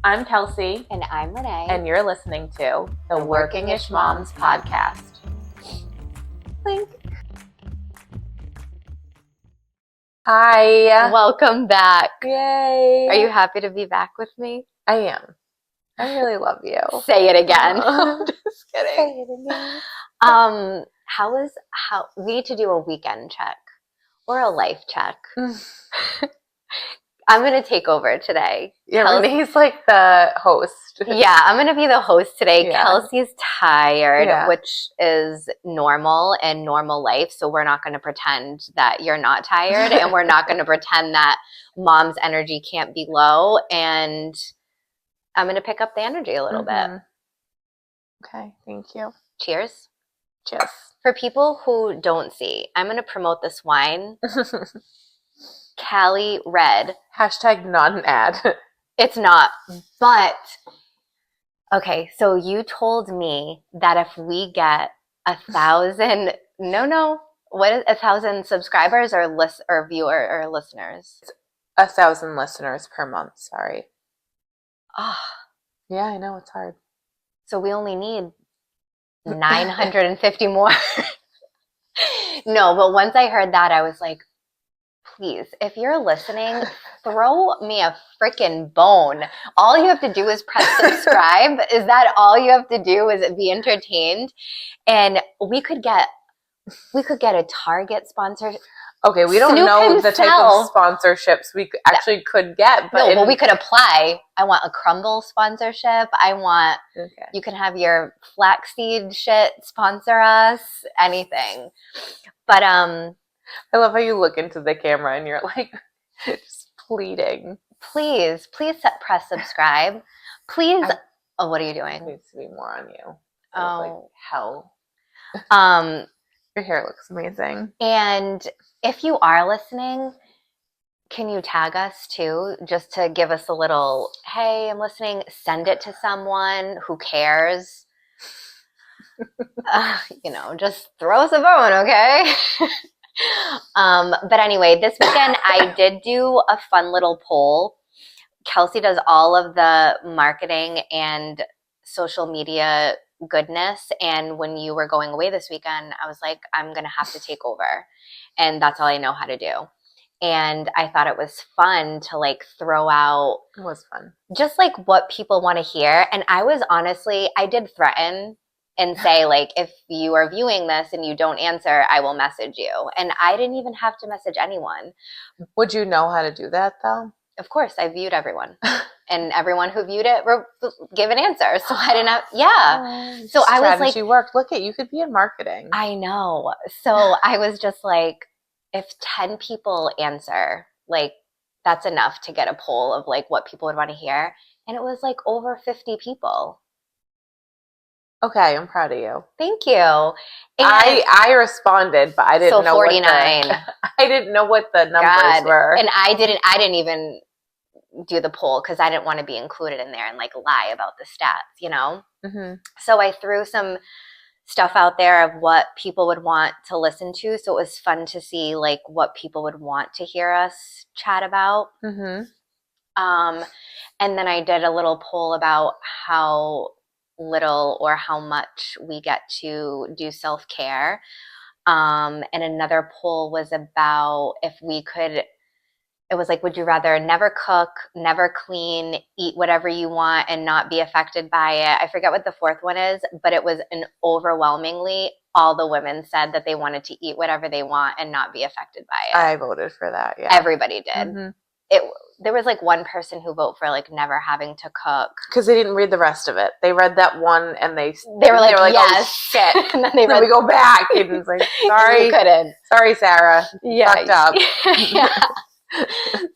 I'm Kelsey. And I'm Renee. And you're listening to the Working-ish Moms Podcast. Link. Hi. Welcome back. Yay. Are you happy to be back with me? I am. I really love you. Say it again. Just kidding. Say it again. We need to do a weekend check or a life check. I'm going to take over today. Yeah, Renee's like the host. Yeah, I'm going to be the host today. Yeah. Kelsey's tired, Yeah. which is normal in normal life. So we're not going to pretend that you're not tired, and we're not going to pretend that mom's energy can't be low. And I'm going to pick up the energy a little bit. Okay, thank you. Cheers. Cheers. For people who don't see, I'm going to promote this wine. Cali Red. Hashtag not an ad. It's not, but okay, so you told me that if we get 1,000, what is 1,000 subscribers or viewer or listeners? 1,000 listeners per month, sorry. Oh. Yeah, I know, it's hard. So we only need 950 more. No, but once I heard that, I was like, please, if you're listening, throw me a freaking bone. All you have to do is press subscribe. Is that all you have to do is be entertained? And we could get a Target sponsor. Okay, we don't know the type of sponsorships we actually could get. But we could apply. I want a Crumble sponsorship. You can have your flaxseed shit sponsor us, anything. But I love how you look into the camera and you're like just pleading. Please press subscribe. Please. What are you doing? It needs to be more on you. Oh, like hell. Your hair looks amazing. And if you are listening, can you tag us too, just to give us a little, hey, I'm listening. Send it to someone who cares. Just throw us a bone, okay? But anyway, this weekend I did do a fun little poll. Kelsey does all of the marketing and social media goodness. And when you were going away this weekend, I was like, I'm going to have to take over. And that's all I know how to do. And I thought it was fun to like throw out. It was fun. Just like what people want to hear. And I did threaten and say, like, if you are viewing this and you don't answer, I will message you. And I didn't even have to message anyone. Would you know how to do that, though? Of course, I viewed everyone. And everyone who viewed it gave an answer. So I didn't have, So I was like. Strategy worked. Look, you could be in marketing. I know. So I was just like, if 10 people answer, like, that's enough to get a poll of, like, what people would want to hear. And it was, like, over 50 people. Okay, I'm proud of you. Thank you. And I responded, but I didn't know 49. I didn't know what the numbers were. And I didn't even do the poll because I didn't want to be included in there and like lie about the stats, you know? Mm-hmm. So I threw some stuff out there of what people would want to listen to. So it was fun to see like what people would want to hear us chat about. Mm-hmm. And then I did a little poll about how little or how much we get to do self-care. And another poll was about if we could, it was like, would you rather never cook, never clean, eat whatever you want and not be affected by it? I forget what the fourth one is, but it was overwhelmingly all the women said that they wanted to eat whatever they want and not be affected by it. I voted for that, yeah. Everybody did. Mm-hmm. There was like one person who voted for like never having to cook because they didn't read the rest of it. They read that one and they were like yes. Oh shit. And then then we go back and it's like sorry, you couldn't. Sorry, Sarah. Yeah, fucked up. Yeah.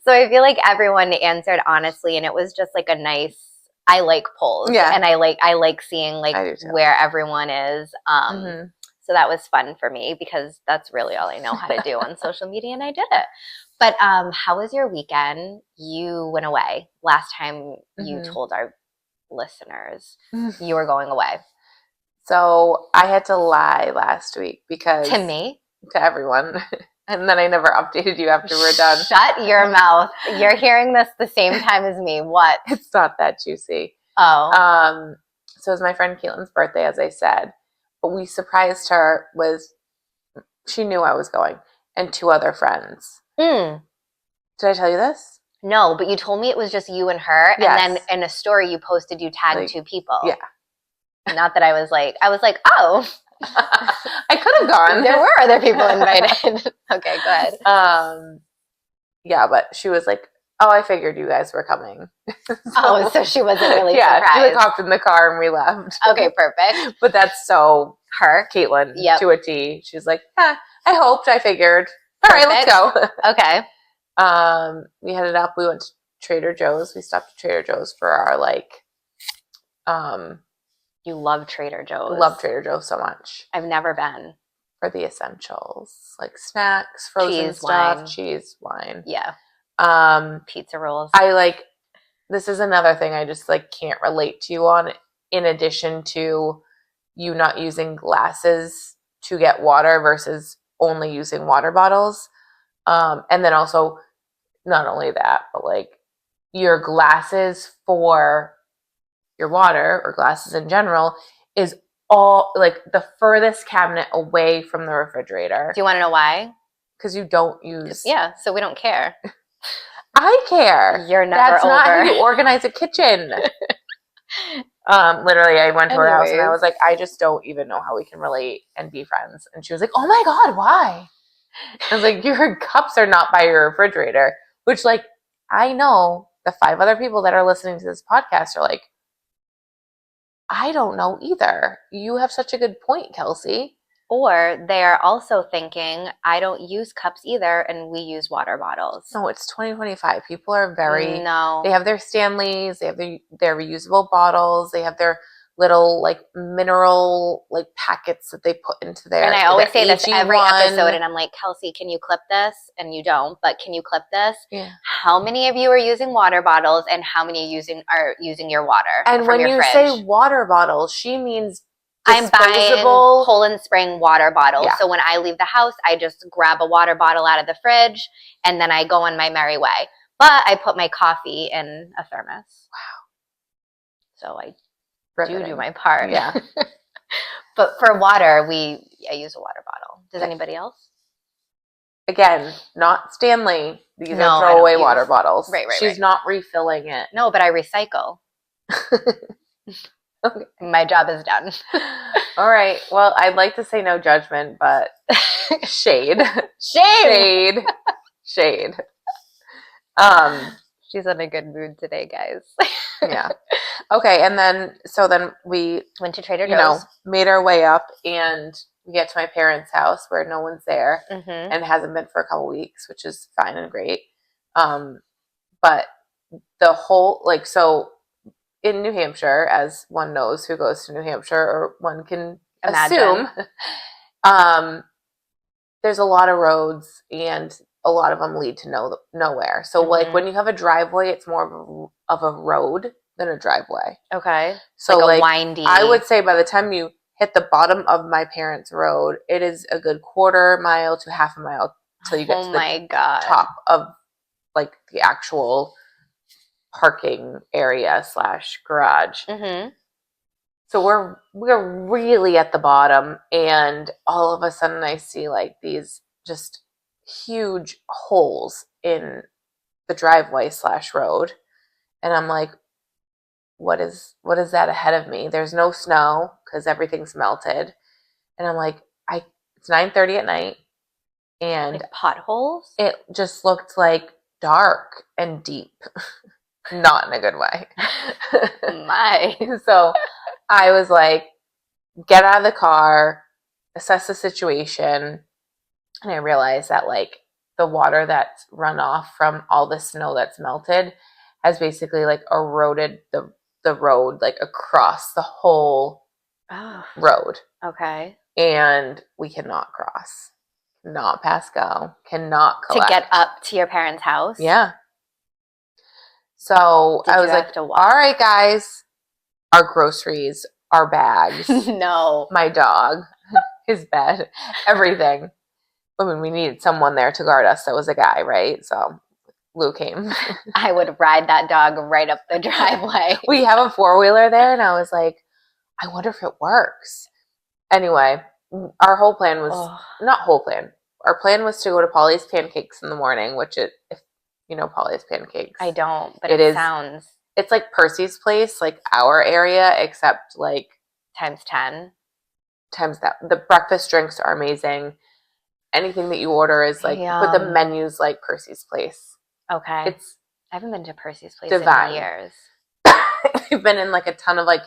So I feel like everyone answered honestly, and it was just like a nice. I like polls, yeah, and I like seeing like where everyone is. Mm-hmm. So that was fun for me because that's really all I know how to do on social media, and I did it. But how was your weekend? You went away. Last time you told our listeners you were going away. So I had to lie last week because to me, to everyone, And then I never updated you after we're done. Shut your mouth. You're hearing this the same time as me. What? It's not that juicy. Oh. So it was my friend Caitlin's birthday, as I said. But we surprised her with, she knew I was going, and 2 other friends. Mm. Did I tell you this? No, but you told me it was just you and her. Yes. And then in a story you posted, you tagged Like, 2 people. Yeah. Not that I was like, oh. I could have gone. There were other people invited. Okay, go ahead. Yeah, but she was like, oh, I figured you guys were coming. So she wasn't really surprised. She like hopped in the car and we left. Okay, perfect. But that's so her. Caitlin Yep. to a T. She's like, I hoped, I figured. All right, let's go. Okay. We headed up. We went to Trader Joe's. We stopped at Trader Joe's for our You love Trader Joe's. Love Trader Joe's so much. I've never been. For the essentials, like snacks, frozen cheese, stuff, wine. Cheese, wine. Yeah. Pizza rolls. This is another thing I just can't relate to you on, in addition to you not using glasses to get water versus only using water bottles. And then also, not only that, but your glasses for your water, or glasses in general, is all the furthest cabinet away from the refrigerator. Do you want to know why? Because you don't use. Yeah, so we don't care. I care. You're never That's over. not how you organize a kitchen. Literally, I went to her house and I was like, I just don't even know how we can relate and be friends. And she was like, oh my God, why? I was like, your cups are not by your refrigerator. Which, I know the 5 other people that are listening to this podcast are like, I don't know either. You have such a good point, Kelsey. Or they're also thinking, I don't use cups either, and we use water bottles. No, it's 2025. People are very... No. They have their Stanleys. They have their reusable bottles. They have their little, mineral, packets that they put into their... And I always say this AG1. every episode, and I'm like, Kelsey, can you clip this? And you don't, but can you clip this? Yeah. How many of you are using water bottles, and how many are using your water and from when your you fridge? say water bottles, she means I'm buying Poland Spring water bottles. Yeah. So when I leave the house, I just grab a water bottle out of the fridge, and then I go on my merry way. But I put my coffee in a thermos. Wow. So I do my part. Yeah. But for water, I use a water bottle. Does anybody else? Again, not Stanley. These are throwaway water bottles. Right. She's not refilling it. No, but I recycle. Okay. My job is done. All right. Well, I'd like to say no judgment, but shade. Shade. Shade. She's in a good mood today, guys. Yeah. Okay, and then we went to Trader Joe's. Made our way up, and we get to my parents' house where no one's there, mm-hmm. and hasn't been for a couple weeks, which is fine and great. But the whole so in New Hampshire, as one knows who goes to New Hampshire, or one can assume, there's a lot of roads, and a lot of them lead to nowhere. So mm-hmm. when you have a driveway, it's more of a road than a driveway. Okay. So a windy. I would say by the time you hit the bottom of my parents' road, it is a good quarter mile to half a mile till you get to the top of the actual parking area / garage. Mm-hmm. So we're really at the bottom, and all of a sudden I see these just huge holes in the driveway / road, and I'm like, what is that ahead of me? There's no snow because everything's melted, and I'm like, it's 9:30 at night, and potholes. It just looked dark and deep. Not in a good way. So I was like, get out of the car, assess the situation, and I realized that the water that's run off from all the snow that's melted has basically eroded the road across the whole road. Okay. And we cannot cross. Not pass go. Cannot collect. To get up to your parents' house? Yeah. So I was like, all right, guys, our groceries, our bags. No. My dog, his bed, everything. I mean, we needed someone there to guard us. That was a guy, right? So Lou came. I would ride that dog right up the driveway. We have a 4-wheeler there, and I was like, I wonder if it works. Anyway, our whole plan was not whole plan. Our plan was to go to Polly's Pancakes in the morning, which if you know Polly's Pancakes. I don't, but it sounds. It's like Percy's Place, like our area, except like times 10. Times that. The breakfast drinks are amazing. Anything that you order is like, but the menu's like Percy's Place. Okay. I haven't been to Percy's Place in years. We've been in like a ton of like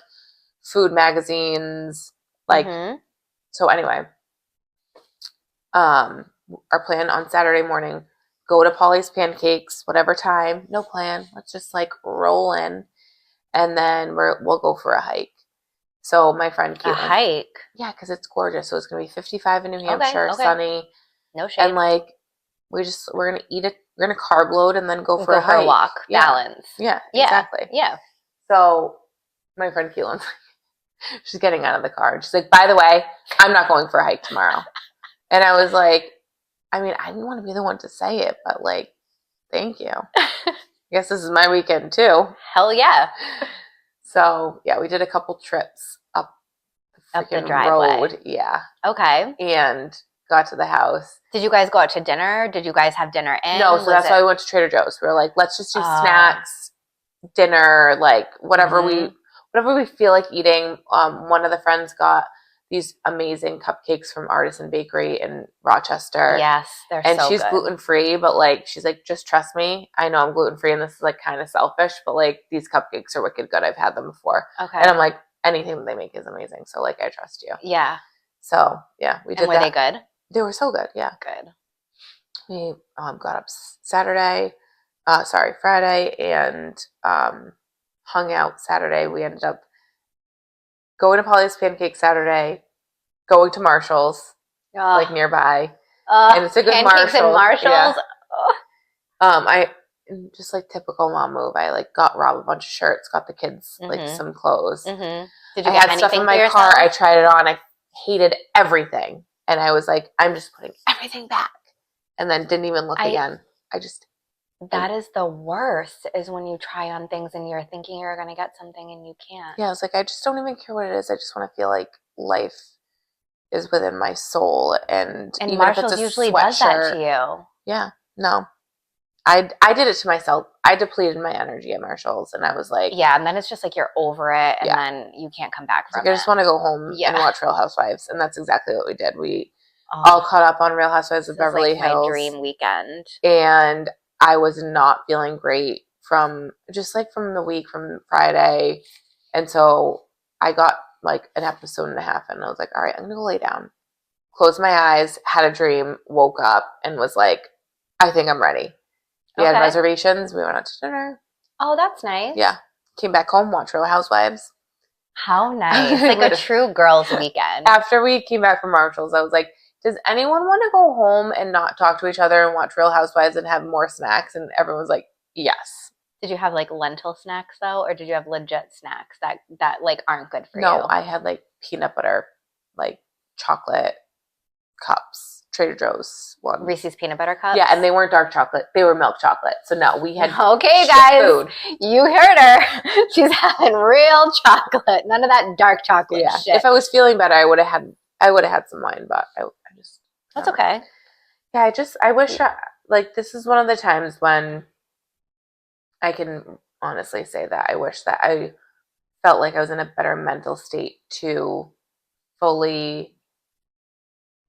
food magazines, like. So anyway, our plan on Saturday morning, go to Polly's Pancakes, whatever time, no plan. Let's just like roll in, and then we'll go for a hike. So my friend Caitlin, a hike, yeah, because it's gorgeous. So it's gonna be 55 in New Hampshire, sunny. No shade. And like we're gonna carb load and then go for a hike. Walk, balance. Yeah, exactly. Yeah. So my friend Keelan's she's getting out of the car. She's like, by the way, I'm not going for a hike tomorrow. And I was like, I mean, I didn't want to be the one to say it, but like, thank you. I guess this is my weekend too. Hell yeah. So yeah, we did a couple trips up the driveway. Road. Yeah. Okay. And got to the house. Did you guys go out to dinner? Did you guys have dinner in? No, so that's why we went to Trader Joe's. We were like, let's just do snacks, dinner, like whatever we feel like eating. One of the friends got these amazing cupcakes from Artisan Bakery in Rochester. Yes, they're so good. And she's gluten-free, but like she's like, just trust me. I know I'm gluten-free and this is like kind of selfish, but like these cupcakes are wicked good. I've had them before. Okay. And I'm like, anything that they make is amazing. So like I trust you. Yeah. So yeah, we did that. Were they good? They were so good, yeah. Good. We got up Friday, and hung out Saturday. We ended up going to Polly's Pancakes Saturday, going to Marshall's, like nearby, and it's a good Pancakes and Marshalls. Yeah. I just like typical mom move. I like got Rob a bunch of shirts, got the kids like some clothes. Did you get had stuff in my car. I tried it on. I hated everything, and I was like, I'm just putting everything back, and then didn't even look again. That is the worst, is when you try on things and you're thinking you're going to get something and you can't. Yeah, I was like, I just don't even care what it is. I just want to feel like life is within my soul. And even Marshalls if it's a usually sweatshirt, does that to you. Yeah, no. I did it to myself. I depleted my energy at Marshall's, and I was like... Yeah, and then it's just like you're over it, and then you can't come back from it. I just want to go home and watch Real Housewives, and that's exactly what we did. We all caught up on Real Housewives of Beverly Hills. My dream weekend. And I was not feeling great from the week from Friday. And so I got like an episode and a half and I was like, all right, I'm going to go lay down. Closed my eyes, had a dream, woke up and was like, I think I'm ready. We had reservations. We went out to dinner. Oh, that's nice. Yeah. Came back home, watched Real Housewives. How nice. Like a true girls' weekend. After we came back from Marshall's, I was like, does anyone want to go home and not talk to each other and watch Real Housewives and have more snacks? And everyone was like, yes. Did you have like lentil snacks though, or did you have legit snacks that like aren't good for you? No, I had like peanut butter, like chocolate cups, Trader Joe's one. Reese's peanut butter cups? Yeah, and they weren't dark chocolate. They were milk chocolate. So no, we had okay, guys, food. You heard her. She's having real chocolate. None of that dark chocolate shit. If I was feeling better, I would have had some wine, but I just... That's okay. Yeah, I wish, like, this is one of the times when I can honestly say that I wish that I felt like I was in a better mental state to fully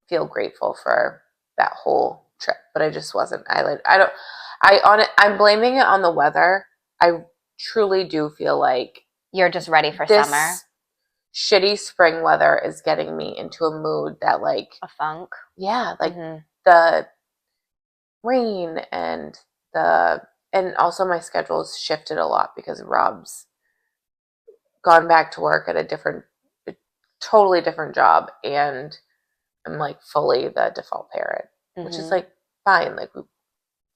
feel grateful for that whole trip, but I just wasn't. I'm blaming it on the weather. I truly do feel like you're just ready for summer. Shitty spring weather is getting me into a mood that like a funk. Yeah, like the rain and also my schedule's shifted a lot because Rob's gone back to work at a totally different job, and I'm like fully the default parent, which is like fine, like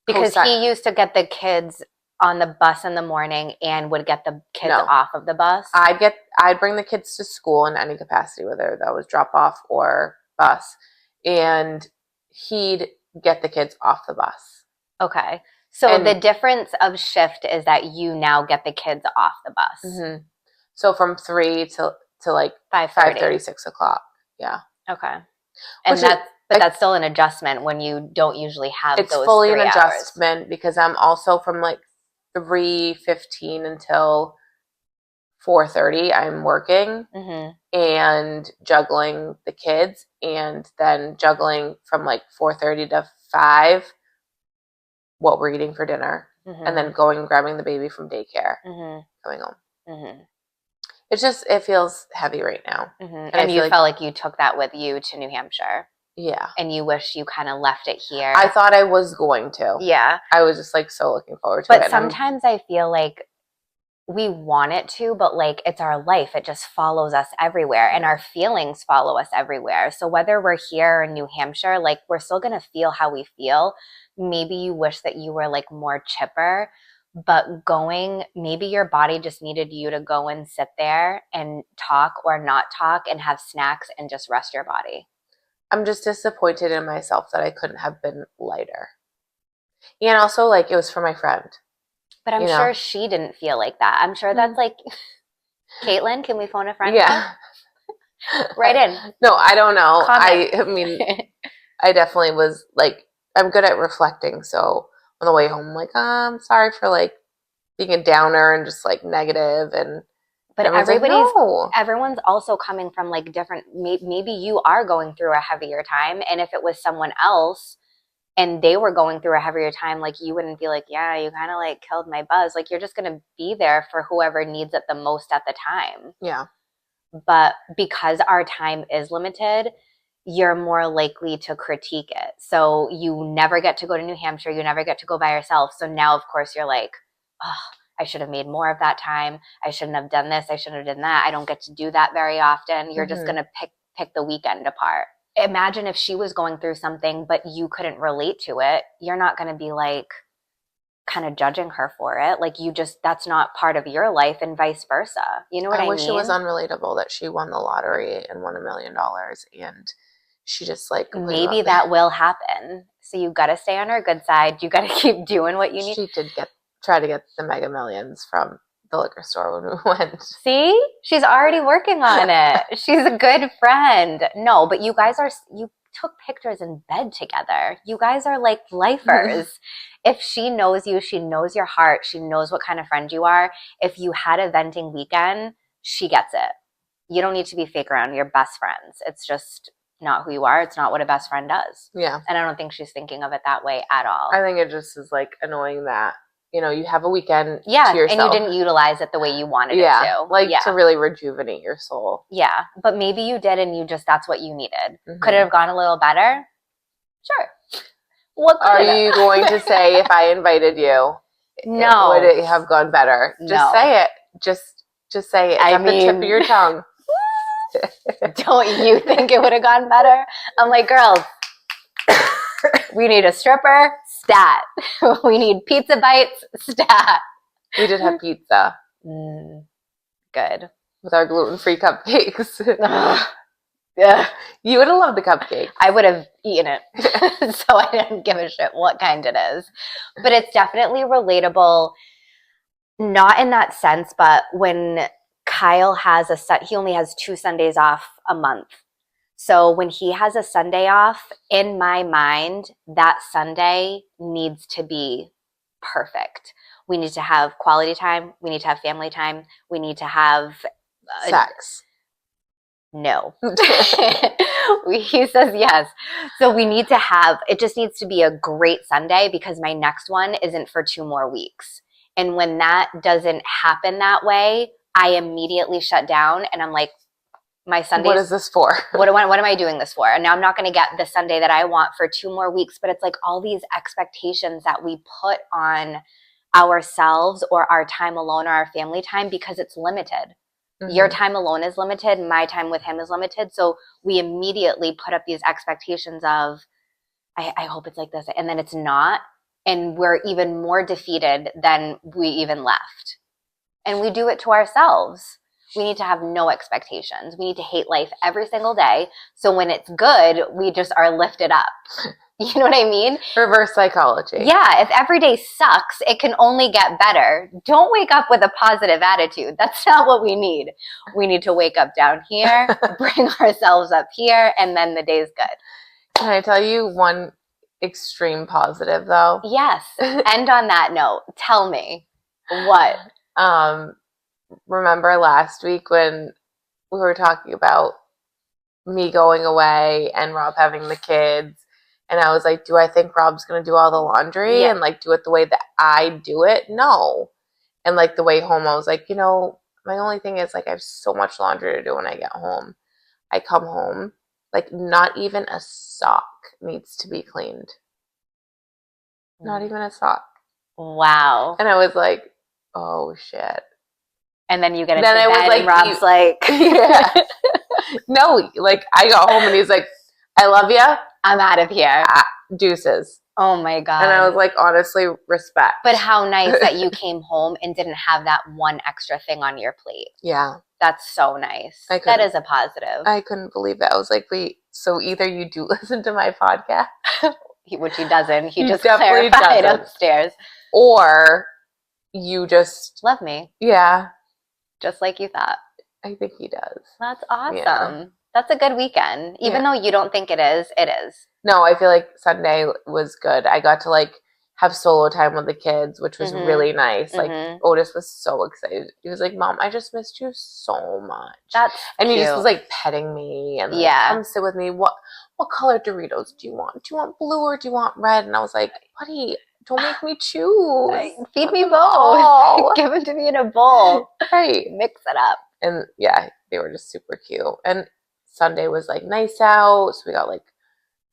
because he used to get the kids on the bus in the morning and would get the kids off of the bus. I'd bring the kids to school in any capacity, whether that was drop off or bus, and he'd get the kids off the bus. Okay. So And- the difference of shift is that you now get the kids off the bus. Mm-hmm. So from 3 to like 5:30, 6 o'clock. Yeah. Okay. And that's still an adjustment when you don't usually have it's those fully 3 an hours. adjustment because I'm also from like 3:15 until 4:30 I'm working and juggling the kids, and then juggling from like 4:30 to 5 what we're eating for dinner, and then going and grabbing the baby from daycare, coming home. It feels heavy right now. And you felt like you took that with you to New Hampshire. Yeah. And you wish you kind of left it here. I thought I was going to. Yeah. I was just like so looking forward to it. But sometimes I feel like we want it to, but like it's our life. It just follows us everywhere, and our feelings follow us everywhere. So whether we're here in New Hampshire, like we're still going to feel how we feel. Maybe you wish that you were like more chipper, but maybe your body just needed you to go and sit there and talk or not talk and have snacks and just rest your body. I'm just disappointed in myself that I couldn't have been lighter. And also, like, it was for my friend. But I'm sure she didn't feel like that. I'm sure that's like, Caitlin, can we phone a friend? Yeah. Right in. No, I don't know. Comment. I mean, I definitely was like, I'm good at reflecting. So on the way home, I'm like, I'm sorry for like being a downer and just like negative. But everyone's also coming from like different, maybe you are going through a heavier time. And if it was someone else and they were going through a heavier time, like you wouldn't be like, yeah, you kind of like killed my buzz. Like you're just going to be there for whoever needs it the most at the time. Yeah. But because our time is limited, you're more likely to critique it. So you never get to go to New Hampshire. You never get to go by yourself. So now, of course, you're like, oh, I should have made more of that time. I shouldn't have done this. I shouldn't have done that. I don't get to do that very often. You're just going to pick the weekend apart. Imagine if she was going through something, but you couldn't relate to it. You're not going to be like kind of judging her for it. Like that's not part of your life, and vice versa. You know what I mean? I wish it was unrelatable that she won the lottery and won $1 million, and she just like maybe that will happen. So you got to stay on her good side. You got to keep doing what you need. She did try to get the Mega Millions from the liquor store when we went. See, she's already working on it. She's a good friend. No, but you took pictures in bed together. You guys are like lifers. If she knows you, she knows your heart. She knows what kind of friend you are. If you had a venting weekend, she gets it. You don't need to be fake around your best friends. It's just not who you are. It's not what a best friend does. Yeah. And I don't think she's thinking of it that way at all. I think it just is like annoying that, you have a weekend to and yourself. You didn't utilize it the way you wanted it to. To really rejuvenate your soul. Yeah, but maybe you did, and that's what you needed. Could it have gone a little better? Sure. What are you going to say if I invited you? No. Would it have gone better? Just say it. Just say it. It's at the tip of your tongue. Don't you think it would have gone better? I'm like, girls, we need a stripper, stat. We need pizza bites, stat. We did have pizza. Good. With our gluten-free cupcakes. Yeah. You would have loved the cupcake. I would have eaten it. So I didn't give a shit what kind it is. But it's definitely relatable, not in that sense, but when Kyle he only has 2 Sundays off a month. So when he has a Sunday off, in my mind, that Sunday needs to be perfect. We need to have quality time. We need to have family time. We need to have sex. No. He says yes. So we need to it just needs to be a great Sunday, because my next one isn't for 2 more weeks. And when that doesn't happen that way, I immediately shut down, and I'm like, my Sundays. What is this for? What am I doing this for? And now I'm not going to get the Sunday that I want for 2 more weeks. But it's like all these expectations that we put on ourselves, or our time alone, or our family time, because it's limited. Your time alone is limited. My time with him is limited. So we immediately put up these expectations of, I hope it's like this. And then it's not. And we're even more defeated than we even left. And we do it to ourselves. We need to have no expectations. We need to hate life every single day. So when it's good, we just are lifted up. You know what I mean? Reverse psychology. Yeah, if every day sucks, it can only get better. Don't wake up with a positive attitude. That's not what we need. We need to wake up down here, bring ourselves up here, and then the day's good. Can I tell you one extreme positive though? Yes. End on that note. Tell me what? Remember last week when we were talking about me going away and Rob having the kids, and I was like, do I think Rob's gonna do all the laundry Yeah. and like do it the way that I do it? No. And like the way home, I was like, my only thing is like I have so much laundry to do when I get home. I come home, like not even a sock needs to be cleaned. Not even a sock. Wow. And I was like, oh shit. And then you get into Then I was bed like, and Rob's like, yeah. No, like I got home and he's like, I love you. I'm out of here. Deuces. Oh my God. And I was like, honestly, respect. But how nice that you came home and didn't have that one extra thing on your plate. Yeah. That's so nice. That is a positive. I couldn't believe it. I was like, wait, so either you do listen to my podcast, which he doesn't. He just definitely clarified doesn't. upstairs. Or you just love me. Yeah. Just like you thought. I think he does. That's awesome. Yeah. That's a good weekend. Even though you don't think it is, it is. No, I feel like Sunday was good. I got to like have solo time with the kids, which was really nice. Like Otis was so excited. He was like, Mom, I just missed you so much. And he just was like petting me and like, come sit with me. What color Doritos do you want? Do you want blue or do you want red? And I was like, buddy, don't make me choose. Feed me both. Give it to me in a bowl. Right. Mix it up. And yeah, they were just super cute. And Sunday was like nice out, so we got like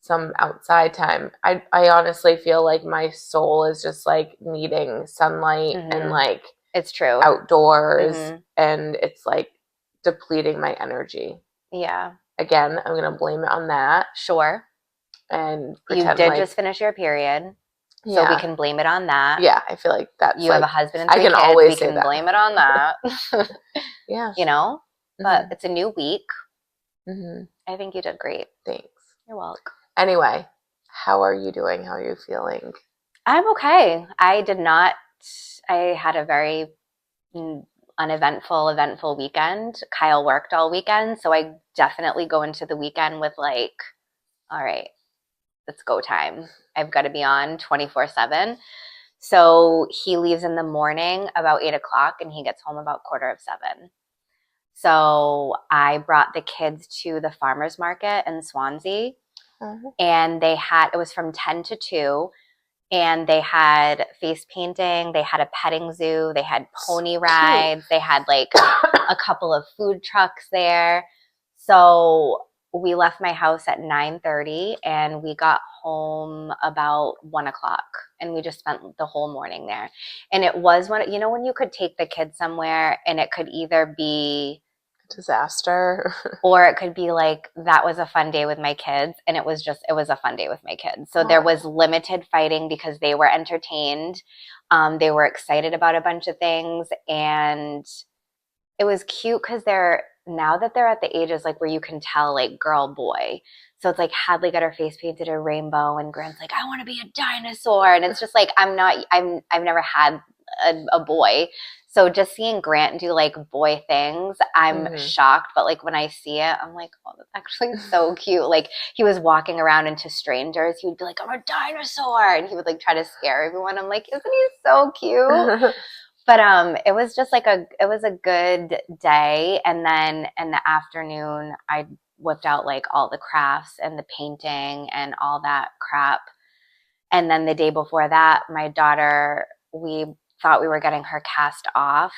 some outside time. I honestly feel like my soul is just like needing sunlight and like it's true outdoors, and it's like depleting my energy. Yeah. Again, I'm gonna blame it on that. Sure. And you did just finish your period. So we can blame it on that. Yeah, I feel like that's you have a husband and 3 kids. Always we can blame it on that. Yeah. You know? But it's a new week. I think you did great. Thanks. You're welcome. Anyway, how are you doing? How are you feeling? I'm okay. I had a very eventful weekend. Kyle worked all weekend, so I definitely go into the weekend with like, all right, it's go time. I've got to be on 24/7. So he leaves in the morning about 8 o'clock and he gets home about 6:45. So I brought the kids to the farmer's market in Swansea, and it was from 10 to 2, and they had face painting, they had a petting zoo, they had pony rides, they had like a couple of food trucks there. So we left my house at 9:30 and we got home about 1 o'clock, and we just spent the whole morning there. And it was when you could take the kids somewhere and it could either be disaster or it could be like, that was a fun day with my kids, and it was a fun day with my kids. So there was limited fighting because they were entertained. They were excited about a bunch of things, and it was cute because now that they're at the ages like where you can tell like girl, boy. So it's like Hadley got her face painted a rainbow and Grant's like, I want to be a dinosaur. And it's just like, I've never had a boy. So just seeing Grant do like boy things, I'm shocked. But like when I see it, I'm like, oh, that's actually so cute. Like he was walking around into strangers. He would be like, I'm a dinosaur. And he would like try to scare everyone. I'm like, isn't he so cute? But it was just like it was a good day. And then in the afternoon, I whipped out like all the crafts and the painting and all that crap. And then the day before that, my daughter, we thought we were getting her cast off.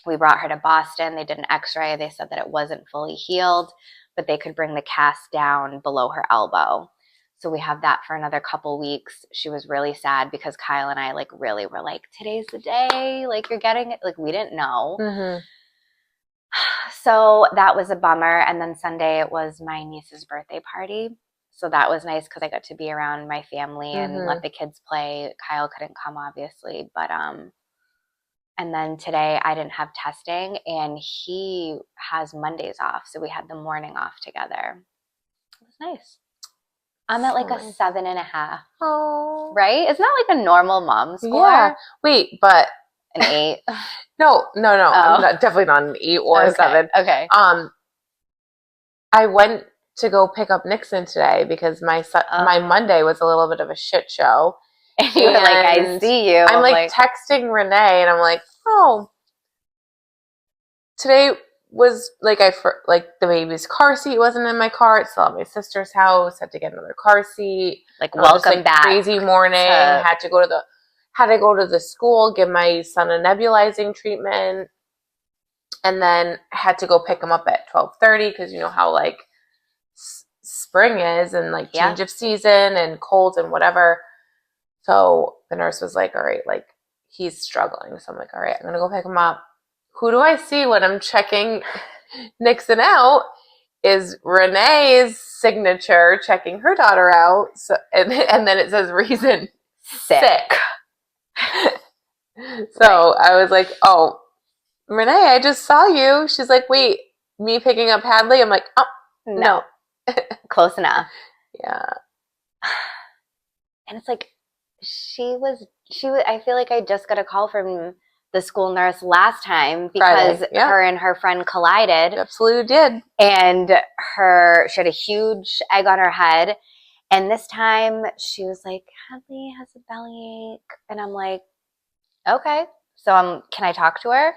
We brought her to Boston. They did an x-ray. They said that it wasn't fully healed, but they could bring the cast down below her elbow. So we have that for another couple weeks. She was really sad because Kyle and I like really were like, today's the day, like you're getting it. Like we didn't know. So that was a bummer. And then Sunday it was my niece's birthday party. So that was nice because I got to be around my family and let the kids play. Kyle couldn't come obviously, but and then today I didn't have testing and he has Mondays off. So we had the morning off together. It was nice. I'm at like a Fine. 7.5. Oh. Right? Isn't that like a normal mom score? Yeah. Wait, but An 8? no. I'm Oh, not, definitely not an 8 or a okay. 7. Okay. I went to go pick up Nixon today because my Oh. Monday was a little bit of a shit show. And you were like, I And see you. I'm I'm like like, texting Renee and I'm like, oh, today was like the baby's car seat wasn't in my car. It's still at my sister's house. Had to get another car seat. Just welcome like back crazy morning. to, Had to go to the school, give my son a nebulizing treatment, and then had to go pick him up at 12:30 because you know how like spring is and like yeah. change of season and cold and whatever. So the nurse was like, all right, like he's struggling. So I'm like, all right, I'm gonna go pick him up. Who do I see when I'm checking Nixon out? Is Renee's signature checking her daughter out. So and then it says reason sick. So I was like, oh, Renee, I just saw you. She's like, wait, me picking up Hadley? I'm like, oh, no. Close enough. Yeah. And it's like, I feel like I just got a call from the school nurse last time because Friday. Yeah. her and her friend collided. Absolutely did. And she had a huge egg on her head. And this time she was like, Hadley has a bellyache. And I'm like, okay. So can I talk to her?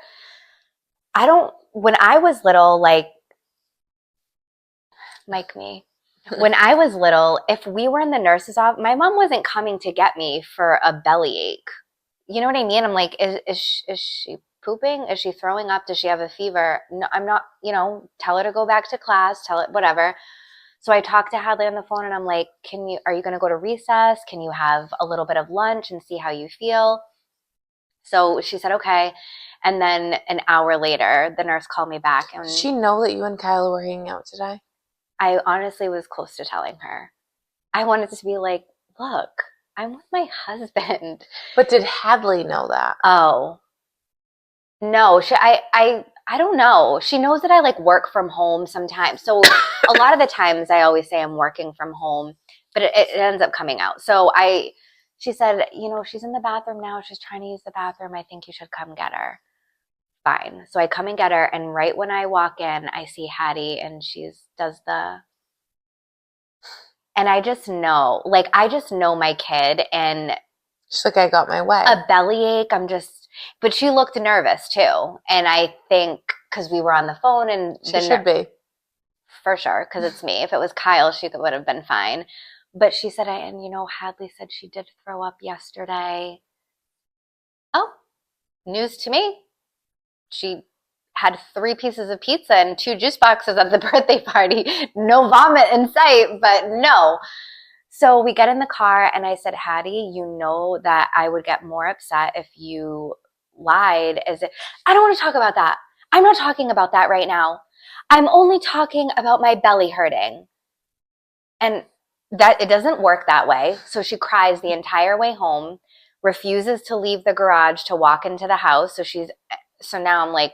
When I was little, like, me. When I was little, if we were in the nurse's office, my mom wasn't coming to get me for a bellyache. You know what I mean? I'm like, is she pooping? Is she throwing up? Does she have a fever? No, I'm not, tell her to go back to class, tell it, whatever. So I talked to Hadley on the phone and I'm like, are you going to go to recess? Can you have a little bit of lunch and see how you feel? So she said, okay. And then an hour later, the nurse called me back. And did she know that you and Kyla were hanging out today? I honestly was close to telling her. I wanted to be like, look, I'm with my husband. But did Hadley know that? Oh, no. I don't know. She knows that I like work from home sometimes. So a lot of the times I always say I'm working from home, but it ends up coming out. So she said, she's in the bathroom now. She's trying to use the bathroom. I think you should come get her. Fine. So I come and get her. And right when I walk in, I see Hattie and and I just know my kid and she's like, I got my way. a bellyache. But she looked nervous too. And I think because we were on the phone and she should be. For sure, because it's me. If it was Kyle, she would have been fine. But she said, Hadley said she did throw up yesterday. Oh, news to me. She had 3 pieces of pizza and 2 juice boxes at the birthday party. No vomit in sight, but no. So we get in the car and I said, Hattie, you know that I would get more upset if you lied. I don't want to talk about that. I'm not talking about that right now. I'm only talking about my belly hurting. And that it doesn't work that way. So she cries the entire way home, refuses to leave the garage to walk into the house. So now I'm like,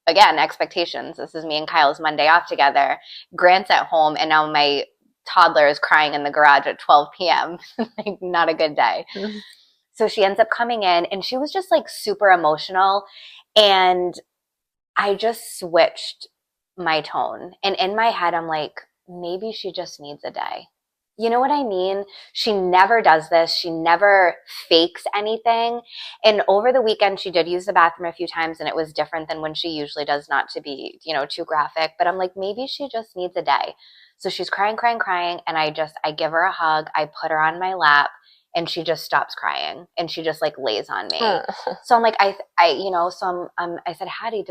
again, expectations. This is me and Kyle's Monday off together. Grant's at home, and now my toddler is crying in the garage at 12 p.m. Like, not a good day. Mm-hmm. So she ends up coming in, and she was just like super emotional. And I just switched my tone. And in my head, I'm like, maybe she just needs a day. You know what I mean? She never does this. She never fakes anything. And over the weekend, she did use the bathroom a few times, and it was different than when she usually does, not to be, too graphic. But I'm like, maybe she just needs a day. So she's crying, and I give her a hug. I put her on my lap, and she just stops crying, and she just like lays on me. So I'm like, I said, Hattie,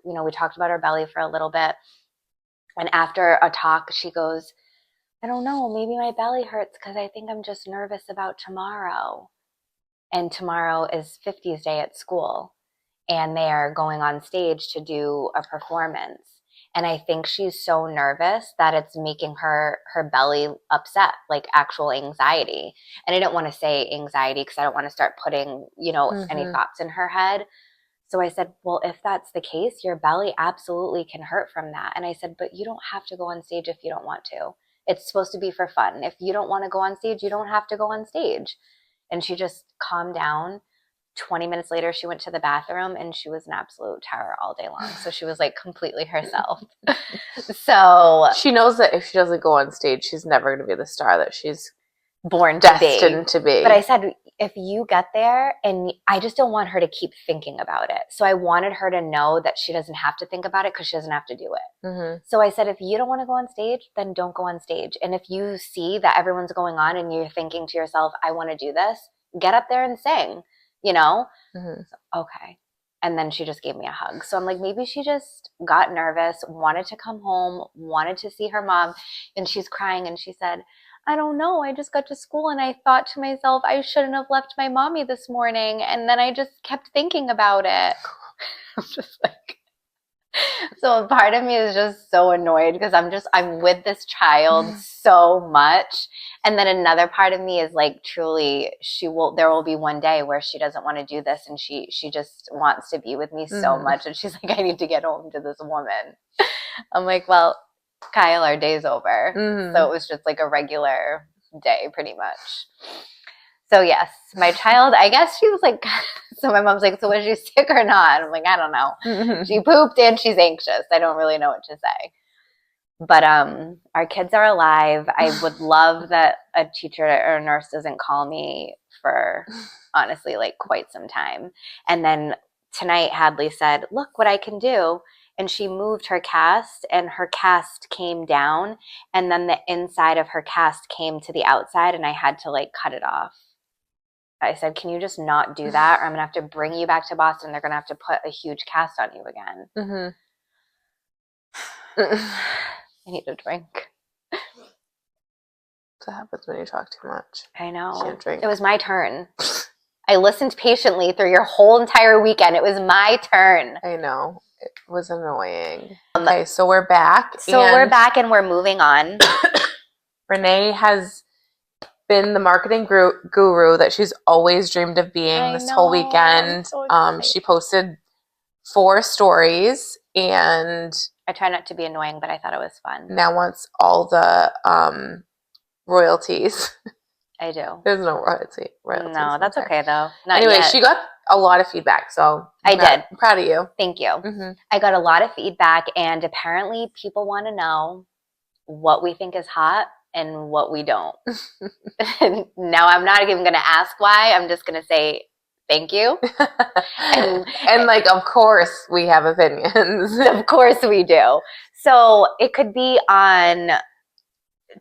we talked about her belly for a little bit. And after a talk, she goes, I don't know, maybe my belly hurts because I think I'm just nervous about tomorrow. And tomorrow is 50s day at school, and they are going on stage to do a performance. And I think she's so nervous that it's making her belly upset, like actual anxiety. And I didn't want to say anxiety because I don't want to start putting, any thoughts in her head. So I said, well, if that's the case, your belly absolutely can hurt from that. And I said, but you don't have to go on stage if you don't want to. It's supposed to be for fun. If you don't want to go on stage, you don't have to go on stage. And she just calmed down. 20 minutes later, she went to the bathroom and she was an absolute terror all day long. So she was like completely herself. So she knows that if she doesn't go on stage, she's never going to be the star that she's born to be. destined to be. But I said, if you get there, and I just don't want her to keep thinking about it. So I wanted her to know that she doesn't have to think about it because she doesn't have to do it. Mm-hmm. So I said, if you don't want to go on stage, then don't go on stage. And if you see that everyone's going on and you're thinking to yourself, I want to do this, get up there and sing, you know? Mm-hmm. So, okay. And then she just gave me a hug. So I'm like, maybe she just got nervous, wanted to come home, wanted to see her mom. And she's crying and she said, I don't know. I just got to school and I thought to myself, I shouldn't have left my mommy this morning. And then I just kept thinking about it. I'm just like, so part of me is just so annoyed because I'm with this child so much. And then another part of me is like, truly, there will be one day where she doesn't want to do this and she just wants to be with me so much. And she's like, I need to get home to this woman. I'm like, well, Kyle, our day's over. Mm-hmm. So it was just like a regular day pretty much. So yes, my child, I guess she was like, so my mom's like, so was she sick or not? I'm like, I don't know. Mm-hmm. She pooped and she's anxious. I don't really know what to say. But our kids are alive. I would love that a teacher or a nurse doesn't call me for honestly like quite some time. And then tonight Hadley said, look what I can do. And she moved her cast and her cast came down and then the inside of her cast came to the outside and I had to like cut it off. I said, can you just not do that? Or I'm going to have to bring you back to Boston. They're going to have to put a huge cast on you again. Mm-hmm. I need a drink. That happens when you talk too much. I know. Can't drink. It was my turn. I listened patiently through your whole entire weekend. It was my turn. I know. It was annoying. Okay, so we're back. We're back and we're moving on. Renee has been the marketing guru that she's always dreamed of being this whole weekend. So she posted 4 stories and I try not to be annoying, but I thought it was fun. now wants all the royalties. I do. There's no royalties. No, that's okay though. Not anyway, yet. She got a lot of feedback, so I'm proud of you. Thank you. Mm-hmm. I got a lot of feedback, and apparently people want to know what we think is hot and what we don't. Now, I'm not even going to ask why. I'm just going to say thank you. and like, of course, we have opinions. Of course we do. So it could be on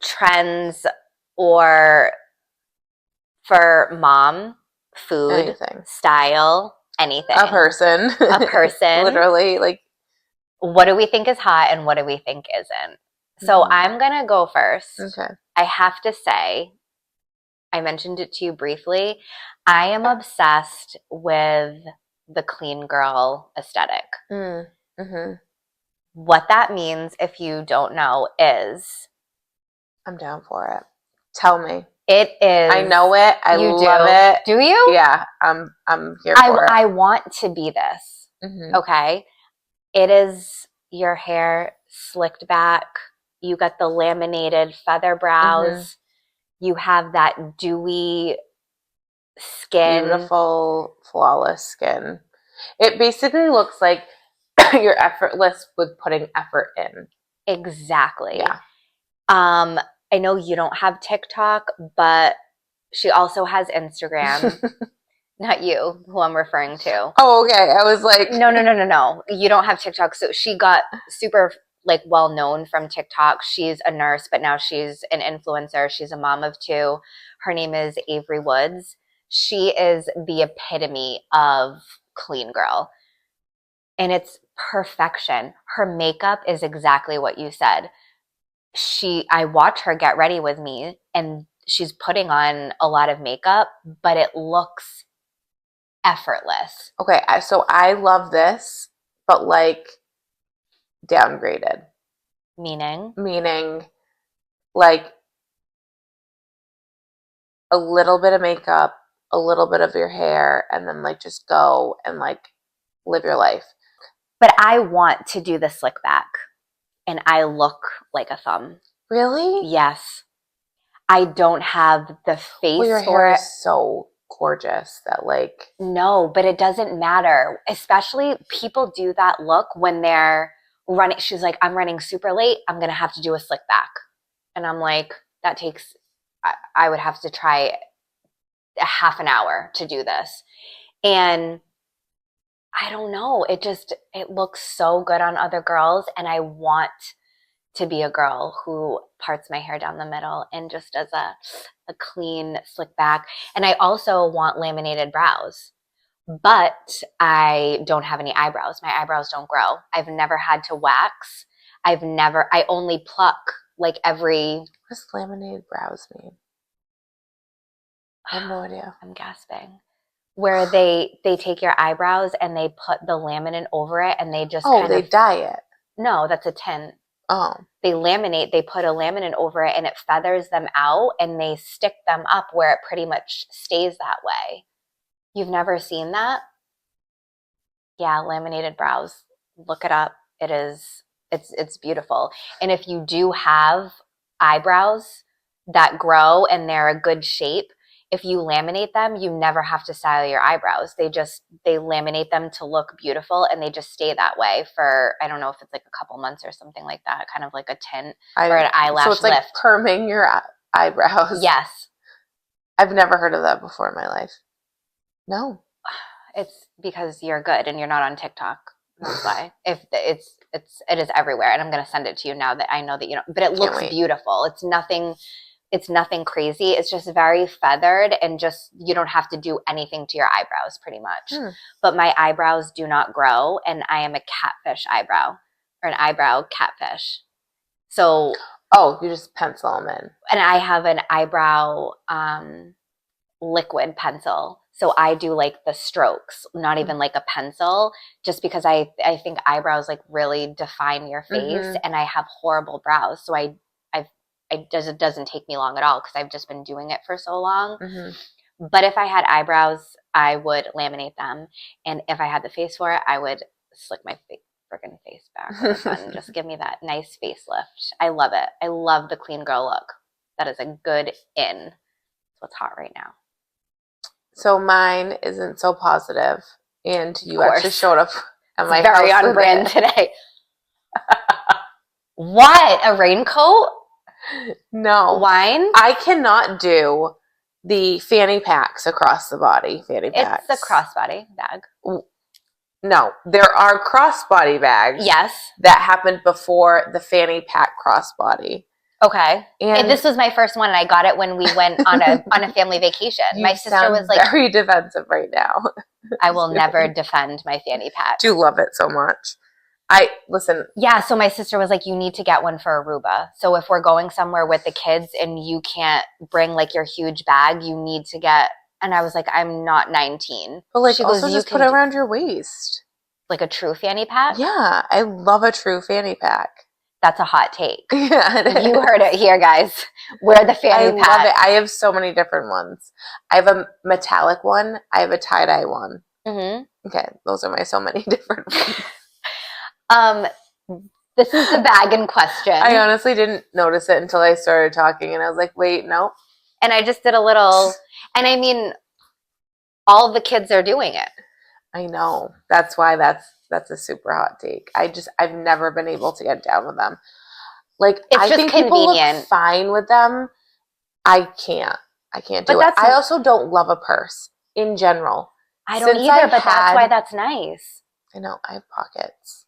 trends or for mom, food, anything. Style, anything. A person. Literally, like. What do we think is hot and what do we think isn't? So I'm going to go first. Okay. I have to say, I mentioned it to you briefly. I am obsessed with the clean girl aesthetic. Mm-hmm. What that means, if you don't know, is... I'm down for it. Tell me. It is. I know it. I love it. Do you? Yeah, I'm here for it. I want to be this. Mm-hmm. Okay. It is your hair slicked back. You got the laminated feather brows. Mm-hmm. You have that dewy skin. Beautiful, flawless skin. It basically looks like you're effortless with putting effort in. Exactly. Yeah. I know you don't have TikTok, but she also has Instagram. Not you, who I'm referring to. Oh, okay. I was like... No. You don't have TikTok. So she got super like well known from TikTok. She's a nurse, but now she's an influencer. She's a mom of 2. Her name is Avery Woods. She is the epitome of clean girl. And it's perfection. Her makeup is exactly what you said. I watch her get ready with me and she's putting on a lot of makeup, but it looks effortless. Okay, so I love this, but like downgraded. Meaning like a little bit of makeup, a little bit of your hair, and then like just go and like live your life. But I want to do the slick back and I look like a thumb. Really? Yes. I don't have the Well, your face hair for it. is so gorgeous that like, No, but it doesn't matter. Especially people do that look when they're running. She's like, I'm running super late. I'm going to have to do a slick back. And I'm like, that takes, I would have to try a half an hour to do this. And I don't know. It looks so good on other girls. And I want to be a girl who parts my hair down the middle and just does a clean, slick back. And I also want laminated brows. But I don't have any eyebrows. My eyebrows don't grow. I've never had to wax. I only pluck like every, what does laminated brows mean? I have no idea. I'm gasping, where they take your eyebrows and they put the laminate over it and they just Oh, kind they of, dye it. no, that's a tint. Oh, They put a laminate over it and it feathers them out and they stick them up where it pretty much stays that way. You've never seen that? Yeah, laminated brows. Look it up. It's beautiful. And if you do have eyebrows that grow and they're a good shape, if you laminate them, you never have to style your eyebrows. They laminate them to look beautiful and they just stay that way for, I don't know if it's like a couple months or something like that, kind of like a tint or an eyelash so it's like lift. perming your eyebrows. Yes. I've never heard of that before in my life. No. It's because you're good and you're not on TikTok. That's why. If it is everywhere, and I'm going to send it to you now that I know that you know. But it looks beautiful. It's nothing crazy. It's just very feathered, and just you don't have to do anything to your eyebrows, pretty much. But my eyebrows do not grow, and I am a catfish eyebrow or an eyebrow catfish. So you just pencil them in, and I have an eyebrow liquid pencil. So I do like the strokes, not even like a pencil, just because I think eyebrows like really define your face, and I have horrible brows. So it doesn't take me long at all because I've just been doing it for so long. But if I had eyebrows, I would laminate them, and if I had the face for it, I would slick my freaking face back and just give me that nice facelift. I love it. I love the clean girl look. That is a good in. That's what's hot right now. So mine isn't so positive, and you actually showed up at my very house on brand today. What? A raincoat? No. Wine? I cannot do the fanny packs across the body. Fanny packs. It's a crossbody bag. No, there are crossbody bags. Yes. That happened before the fanny pack crossbody. Okay. And this was my first one, and I got it when we went on a family vacation. My sister was like, very defensive right now. I will never defend my fanny pack. Do love it so much. Listen. Yeah, so my sister was like, you need to get one for Aruba. So if we're going somewhere with the kids and you can't bring like your huge bag, you need to get, and I was like, I'm not 19. But like, she also just put it around your waist. Like a true fanny pack? Yeah, I love a true fanny pack. That's a hot take. Yeah, you heard it here, guys. Wear the fanny pack. I love it. I have so many different ones. I have a metallic one. I have a tie-dye one. Okay, those are my so many different ones. This is the bag in question. I honestly didn't notice it until I started talking, and I was like, wait, no. And I just did a little, and I mean, all the kids are doing it. I know. That's why that's a super hot take. I've never been able to get down with them. Like, I think people look fine with them. I can't do it. I also don't love a purse in general. I don't either, but that's why that's nice. I know. I have pockets.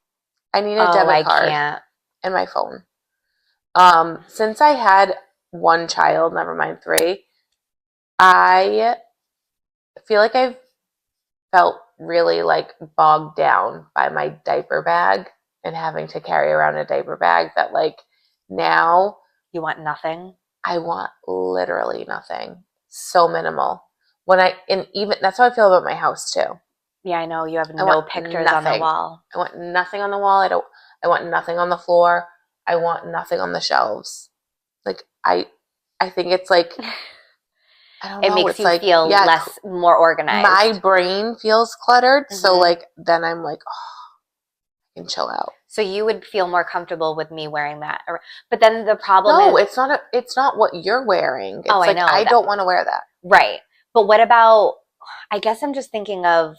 I need a debit card and my phone. Since I had one child, never mind 3, I feel like I've felt really like bogged down by my diaper bag and having to carry around a diaper bag that like now you want nothing. I want literally nothing. So minimal. Even that's how I feel about my house too. Yeah, I know. You have no pictures on the wall. I want nothing on the wall. I want nothing on the floor. I want nothing on the shelves. Like I think it's like I don't know. It makes you feel more organized. My brain feels cluttered. So like then I'm like, oh, I can chill out. So you would feel more comfortable with me wearing that. But then the problem No, is, it's not what you're wearing. It's oh, I like know I that. don't want to wear that. Right. But what about, I guess I'm just thinking of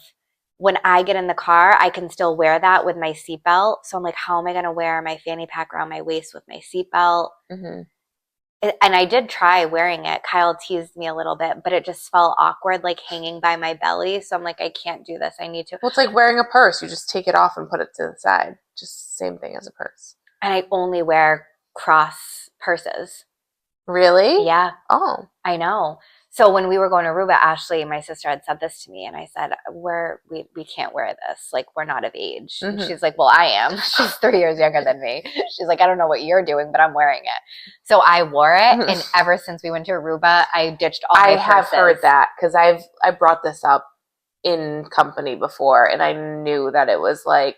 when I get in the car, I can still wear that with my seatbelt. So I'm like, how am I going to wear my fanny pack around my waist with my seatbelt? Mm-hmm. And I did try wearing it. Kyle teased me a little bit, but it just felt awkward, like hanging by my belly. So I'm like, I can't do this. I need to. Well, it's like wearing a purse. You just take it off and put it to the side. Just same thing as a purse. And I only wear cross purses. Really? Yeah, Oh. I know. So when we were going to Aruba, Ashley, my sister, had said this to me, and I said, we can't wear this. Like, we're not of age." And Mm-hmm. she's like, "Well, I am." She's 3 years younger than me. She's like, "I don't know what you're doing, but I'm wearing it." So I wore it, and ever since we went to Aruba, I ditched all my I have purses. heard that because I brought this up in company before, and I knew that it was like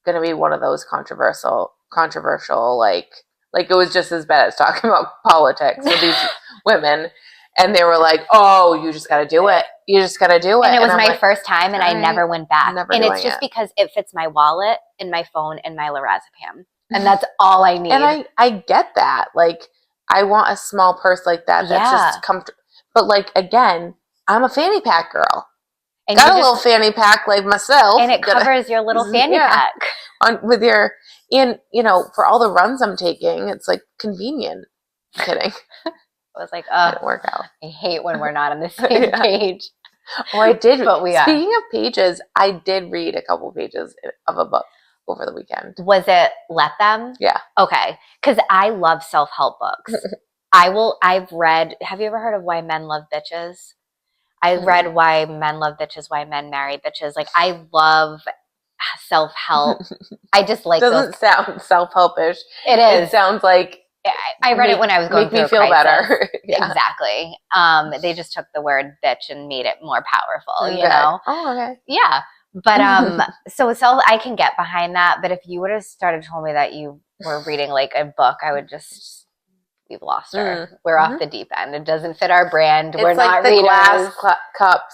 going to be one of those controversial like it was just as bad as talking about politics with these women. And they were like, "Oh, you just got to do it. You just got to do it." And it was I'm my like, first time, and I never went back. never And it's doing just it. because it fits my wallet and my phone and my lorazepam. And that's all I need. And I get that. Like, I want a small purse like that that's just comfortable. But like, again, I'm a fanny pack girl. And got a little fanny pack like myself. And it covers your little fanny pack. With your, and you know, for all the runs I'm taking, it's like convenient. I'm kidding. I was like, oh, didn't work out. I hate when we're not on the same page. Oh, I did. But we Speaking of pages, I did read a couple pages of a book over the weekend. Was it Let Them? Yeah. Okay. Because I love self-help books. I've read, have you ever heard of Why Men Love Bitches? I read Why Men Love Bitches, Why Men Marry Bitches. Like, I love self-help. I just like Doesn't sound self-helpish. It is. It sounds like I read it when I was going through a crisis. better. Yeah. Exactly. They just took the word bitch and made it more powerful, you Okay. know? Oh, okay. Yeah. But so I can get behind that. But if you would have started told me that you were reading like a book, I would just, we've lost her. We're off the deep end. It doesn't fit our brand. It's we're like not the readers. glass cup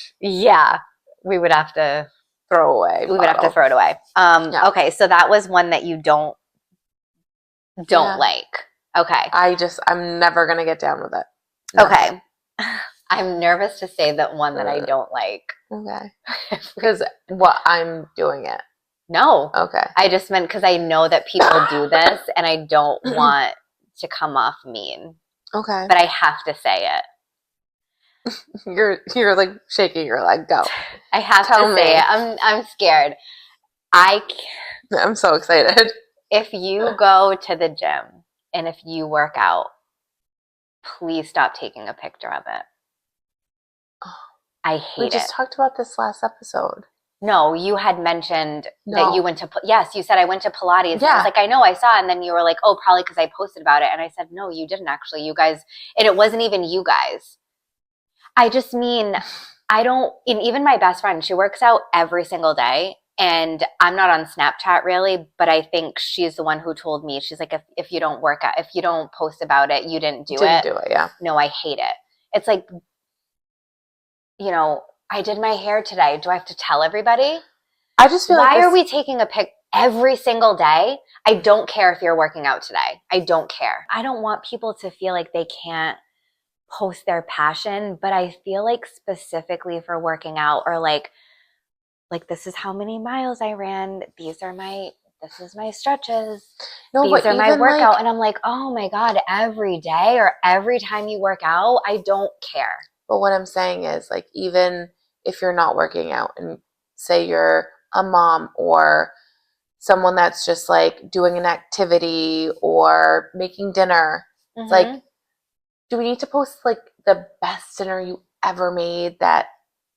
/ Yeah. We would have to throw away. We would have to throw it away. Okay, so that was one that you don't like. Okay. I'm never gonna get down with it. No. Okay. I'm nervous to say that one that I don't like. Okay. Because I'm doing it. No. Okay. I just meant because I know that people do this, and I don't want to come off mean. Okay. But I have to say it. You're like shaking your leg. Go. I have to say it. I'm scared. I'm so excited. If you go to the gym and if you work out, please stop taking a picture of it. I hate it. We just talked about this last episode. No, you had mentioned that you went to, yes, you said I went to Pilates. Yeah. I was like, I know, I saw. And then you were like, oh, probably because I posted about it. And I said, no, you didn't actually. You guys, and it wasn't even you guys. I just mean, and even my best friend, she works out every single day. And I'm not on Snapchat really, but I think she's the one who told me, she's like, if you don't work out, if you don't post about it, you didn't do it. Yeah. No, I hate it. It's like, you know, I did my hair today. Do I have to tell everybody? I just feel why are we taking a pic every single day? I don't care if you're working out today. I don't care. I don't want people to feel like they can't post their passion, but I feel like specifically for working out or like this is how many miles I ran. This is my stretches. These are my workout. And I'm like, oh my God, every day or every time you work out, I don't care. But what I'm saying is, like, even if you're not working out and say you're a mom or someone that's just like doing an activity or making dinner, it's like, do we need to post like the best dinner you ever made that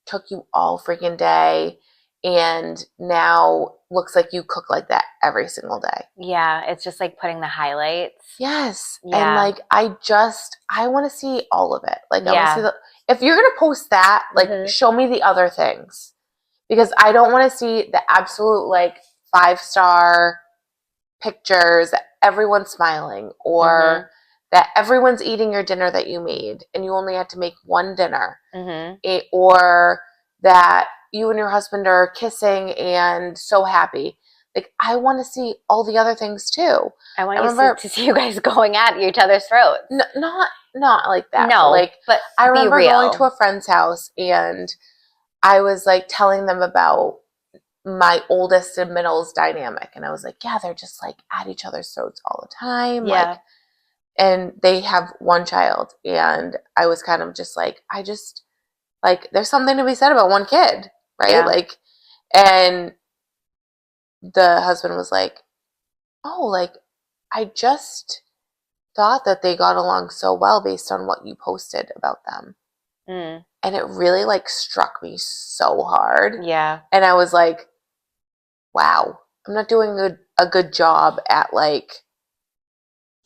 took you all freaking day and now looks like you cook like that every single day? Yeah, it's just like putting the highlights. Yes. Yeah. And like I want to see all of it. Like I want to see if you're going to post that, like show me the other things. Because I don't want to see the absolute like 5-star pictures that everyone's smiling or that everyone's eating your dinner that you made and you only had to make one dinner. Or that you and your husband are kissing and so happy. like, I want to see all the other things too. I want to see you guys going at each other's throats. Not like that. No, but like, but I remember be real. going to a friend's house and I was like telling them about my oldest and middle's dynamic. And I was like, yeah, they're just like at each other's throats all the time. Yeah. Like, and they have one child. And I was kind of just like, I just, like, there's something to be said about one kid, right? Yeah. Like, and the husband was like, oh, like, I just thought that they got along so well based on what you posted about them. Mm. And it really like struck me so hard. Yeah. And I was like, wow, I'm not doing a good job at like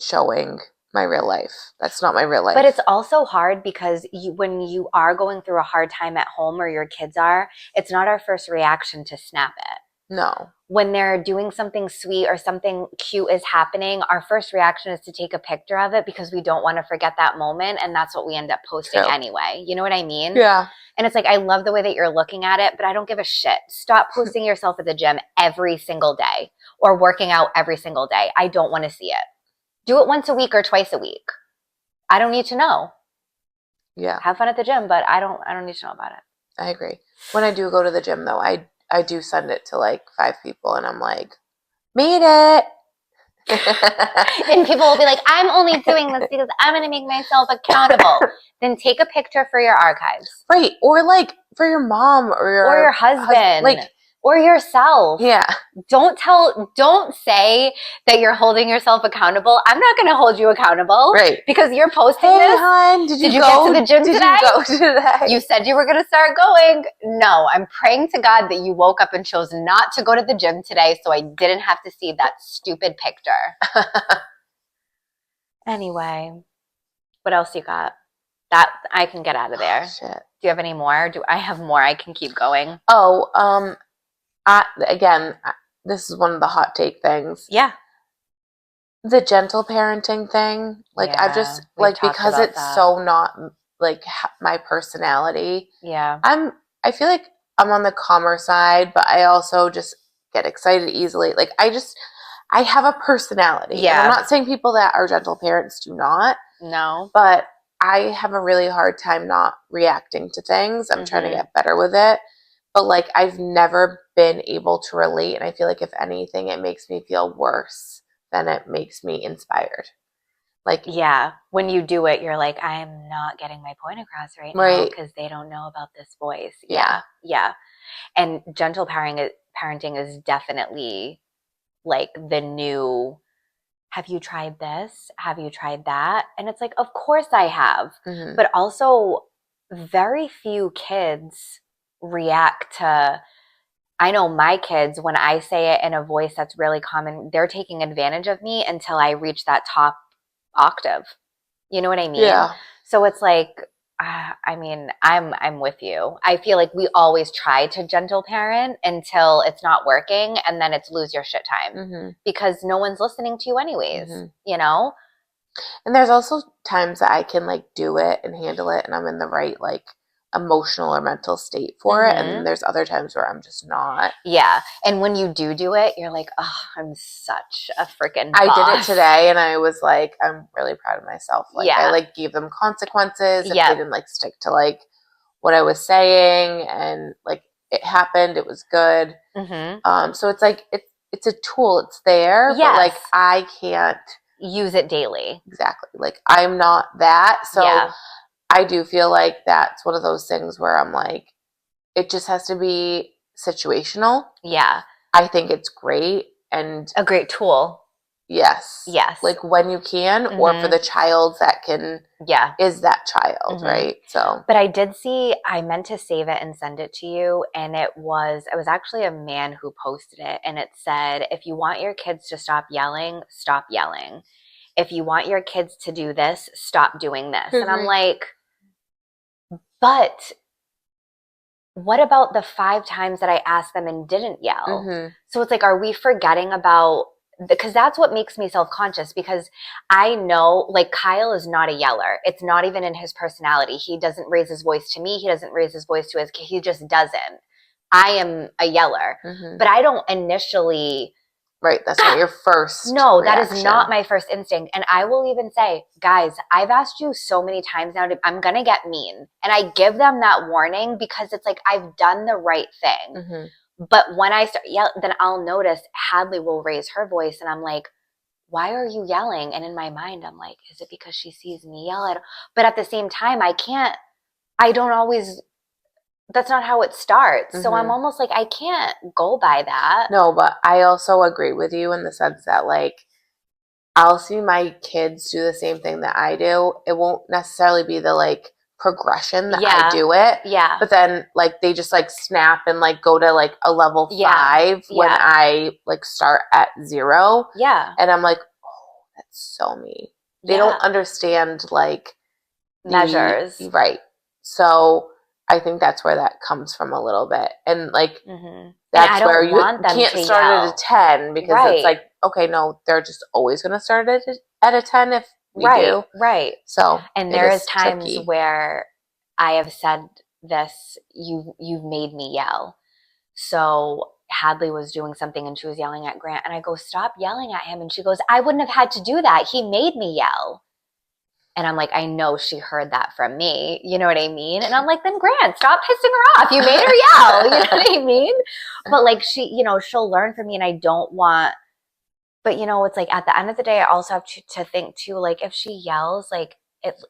showing my real life. That's not my real life. But it's also hard because when you are going through a hard time at home or your kids are, it's not our first reaction to snap it. No. When they're doing something sweet or something cute is happening, our first reaction is to take a picture of it because we don't want to forget that moment. And that's what we end up posting anyway. You know what I mean? Yeah. And it's like, I love the way that you're looking at it, but I don't give a shit. Stop posting yourself at the gym every single day or working out every single day. I don't want to see it. Do it once a week or twice a week. I don't need to know. Yeah. Have fun at the gym, but I don't need to know about it. I agree. When I do go to the gym though, I do send it to like 5 people and I'm like, made it. And people will be like, I'm only doing this because I'm going to make myself accountable. Then take a picture for your archives. Right. Or like for your mom or your husband. Like, or yourself. Yeah. Don't say that you're holding yourself accountable. I'm not going to hold you accountable. Right. Because you're posting hey, this. Hon, did you get to the gym today? Did you go today? You said you were going to start going. No, I'm praying to God that you woke up and chose not to go to the gym today so I didn't have to see that stupid picture. Anyway, what else you got? That I can get out of there. Oh, shit. Do you have any more? Do I have more? I can keep going. Oh, again, this is one of the hot take things. Yeah. The gentle parenting thing. Like, yeah, I've just, like, because it's so not, like, my personality. Yeah. I feel like I'm on the calmer side, but I also just get excited easily. Like, I have a personality. Yeah. And I'm not saying people that are gentle parents do not. No. But I have a really hard time not reacting to things. I'm trying to get better with it. But, like, I've never been able to relate. And I feel like if anything, it makes me feel worse than it makes me inspired. Like, yeah. When you do it, you're like, I'm not getting my point across right now because they don't know about this voice. Yeah. Yeah. And gentle parenting is definitely like the new, have you tried this? Have you tried that? And it's like, of course I have. Mm-hmm. But also very few kids react to, I know my kids, when I say it in a voice that's really common, they're taking advantage of me until I reach that top octave. You know what I mean? Yeah. So it's like, I mean, I'm with you. I feel like we always try to gentle parent until it's not working, and then it's lose your shit time because no one's listening to you anyways, you know? And there's also times that I can like do it and handle it and I'm in the right like emotional or mental state for it, and then there's other times where I'm just not. Yeah. And when you do it, you're like, oh, I'm such a freaking boss. I did it today and I was like, I'm really proud of myself. Like, I like gave them consequences if they didn't like stick to like what I was saying, and like it happened, it was good. So it's like it's a tool, it's there, but like I can't use it daily. Exactly. Like, I'm not that. So I do feel like that's one of those things where I'm like, it just has to be situational. Yeah. I think it's great and a great tool. Yes. Yes. Like when you can, or for the child that can, is that child, right? So. But I did see, I meant to save it and send it to you. And it was actually a man who posted it. And it said, if you want your kids to stop yelling, stop yelling. If you want your kids to do this, stop doing this. And I'm like, but what about the 5 times that I asked them and didn't yell? So it's like, are we forgetting about, because that's what makes me self-conscious, because I know like Kyle is not a yeller. It's not even in his personality. He doesn't raise his voice to me. He doesn't raise his voice to his kid. He just doesn't. I am a yeller, but I don't initially Right. That's not your first No, that reaction. is not my first instinct. And I will even say, guys, I've asked you so many times now, I'm going to get mean. And I give them that warning because it's like, I've done the right thing. Mm-hmm. But when I start yelling, then I'll notice Hadley will raise her voice and I'm like, why are you yelling? And in my mind, I'm like, is it because she sees me yell at her? But at the same time, I don't always, that's not how it starts. Mm-hmm. So I'm almost like, I can't go by that. No, but I also agree with you in the sense that, like, I'll see my kids do the same thing that I do. It won't necessarily be the, like, progression that I do it. Yeah. But then, like, they just, like, snap and, like, go to, like, a level 5 when I, like, start at 0. Yeah. And I'm like, oh, that's so me. They don't understand, like, measures. Right. So I think that's where that comes from a little bit. And, like, that's where you can't start at a 10 because it's like, okay, no, they're just always going to start at a 10 if we do. Right. So, and there is times where I have said this, you've made me yell. So Hadley was doing something and she was yelling at Grant and I go, stop yelling at him. And she goes, I wouldn't have had to do that. He made me yell. And I'm like, I know she heard that from me. You know what I mean? And I'm like, then Grant, stop pissing her off. You made her yell. You know what I mean? But like she'll learn from me and I don't want, but it's like at the end of the day, I also have to think too, like if she yells, like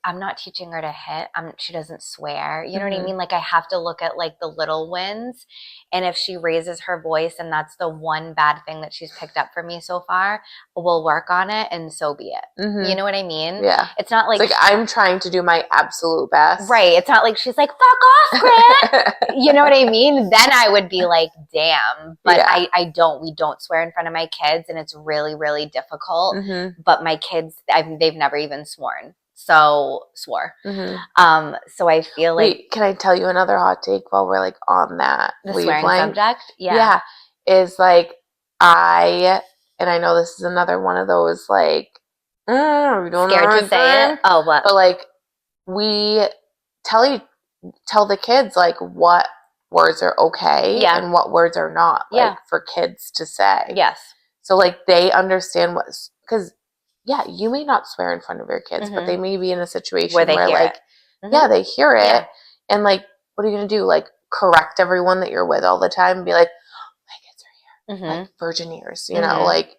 I'm not teaching her to hit. She doesn't swear. You know what I mean? Like I have to look at like the little wins. And if she raises her voice and that's the one bad thing that she's picked up from me so far, we'll work on it and so be it. You know what I mean? Yeah. It's not like, I'm trying to do my absolute best. Right. It's not like she's like, fuck off, Grant. You know what I mean? Then I would be like, damn. But we don't swear in front of my kids and it's really, really difficult. But my kids, they've never even sworn. So swore. So I feel like. Wait, can I tell you another hot take while we're like on that? The swearing subject? Yeah. Is like, and I know this is another one of those like, we don't scared to say it. Oh, what? But like, we tell the kids like what words are okay and what words are not, like for kids to say. Yes. So like they understand because you may not swear in front of your kids, but they may be in a situation where like, they hear it, and like, what are you gonna do? Like correct everyone that you're with all the time and be like, my kids are here, like virgin ears, you know, like.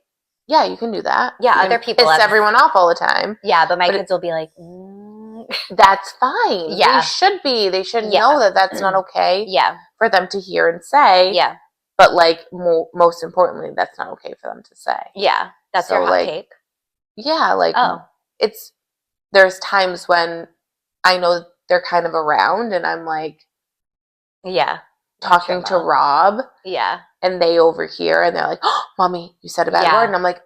Yeah, you can do that. Yeah, other people piss everyone off all the time. Yeah, but my kids will be like, that's fine. Yeah, they should be. They should know that that's not okay. Yeah, for them to hear and say. Yeah, but like most importantly, that's not okay for them to say. Yeah, that's your hot take. Yeah, like there's times when I know they're kind of around, and I'm like, talking to Rob. Yeah. And they overhear and they're like, oh, Mommy, you said a bad word. And I'm like,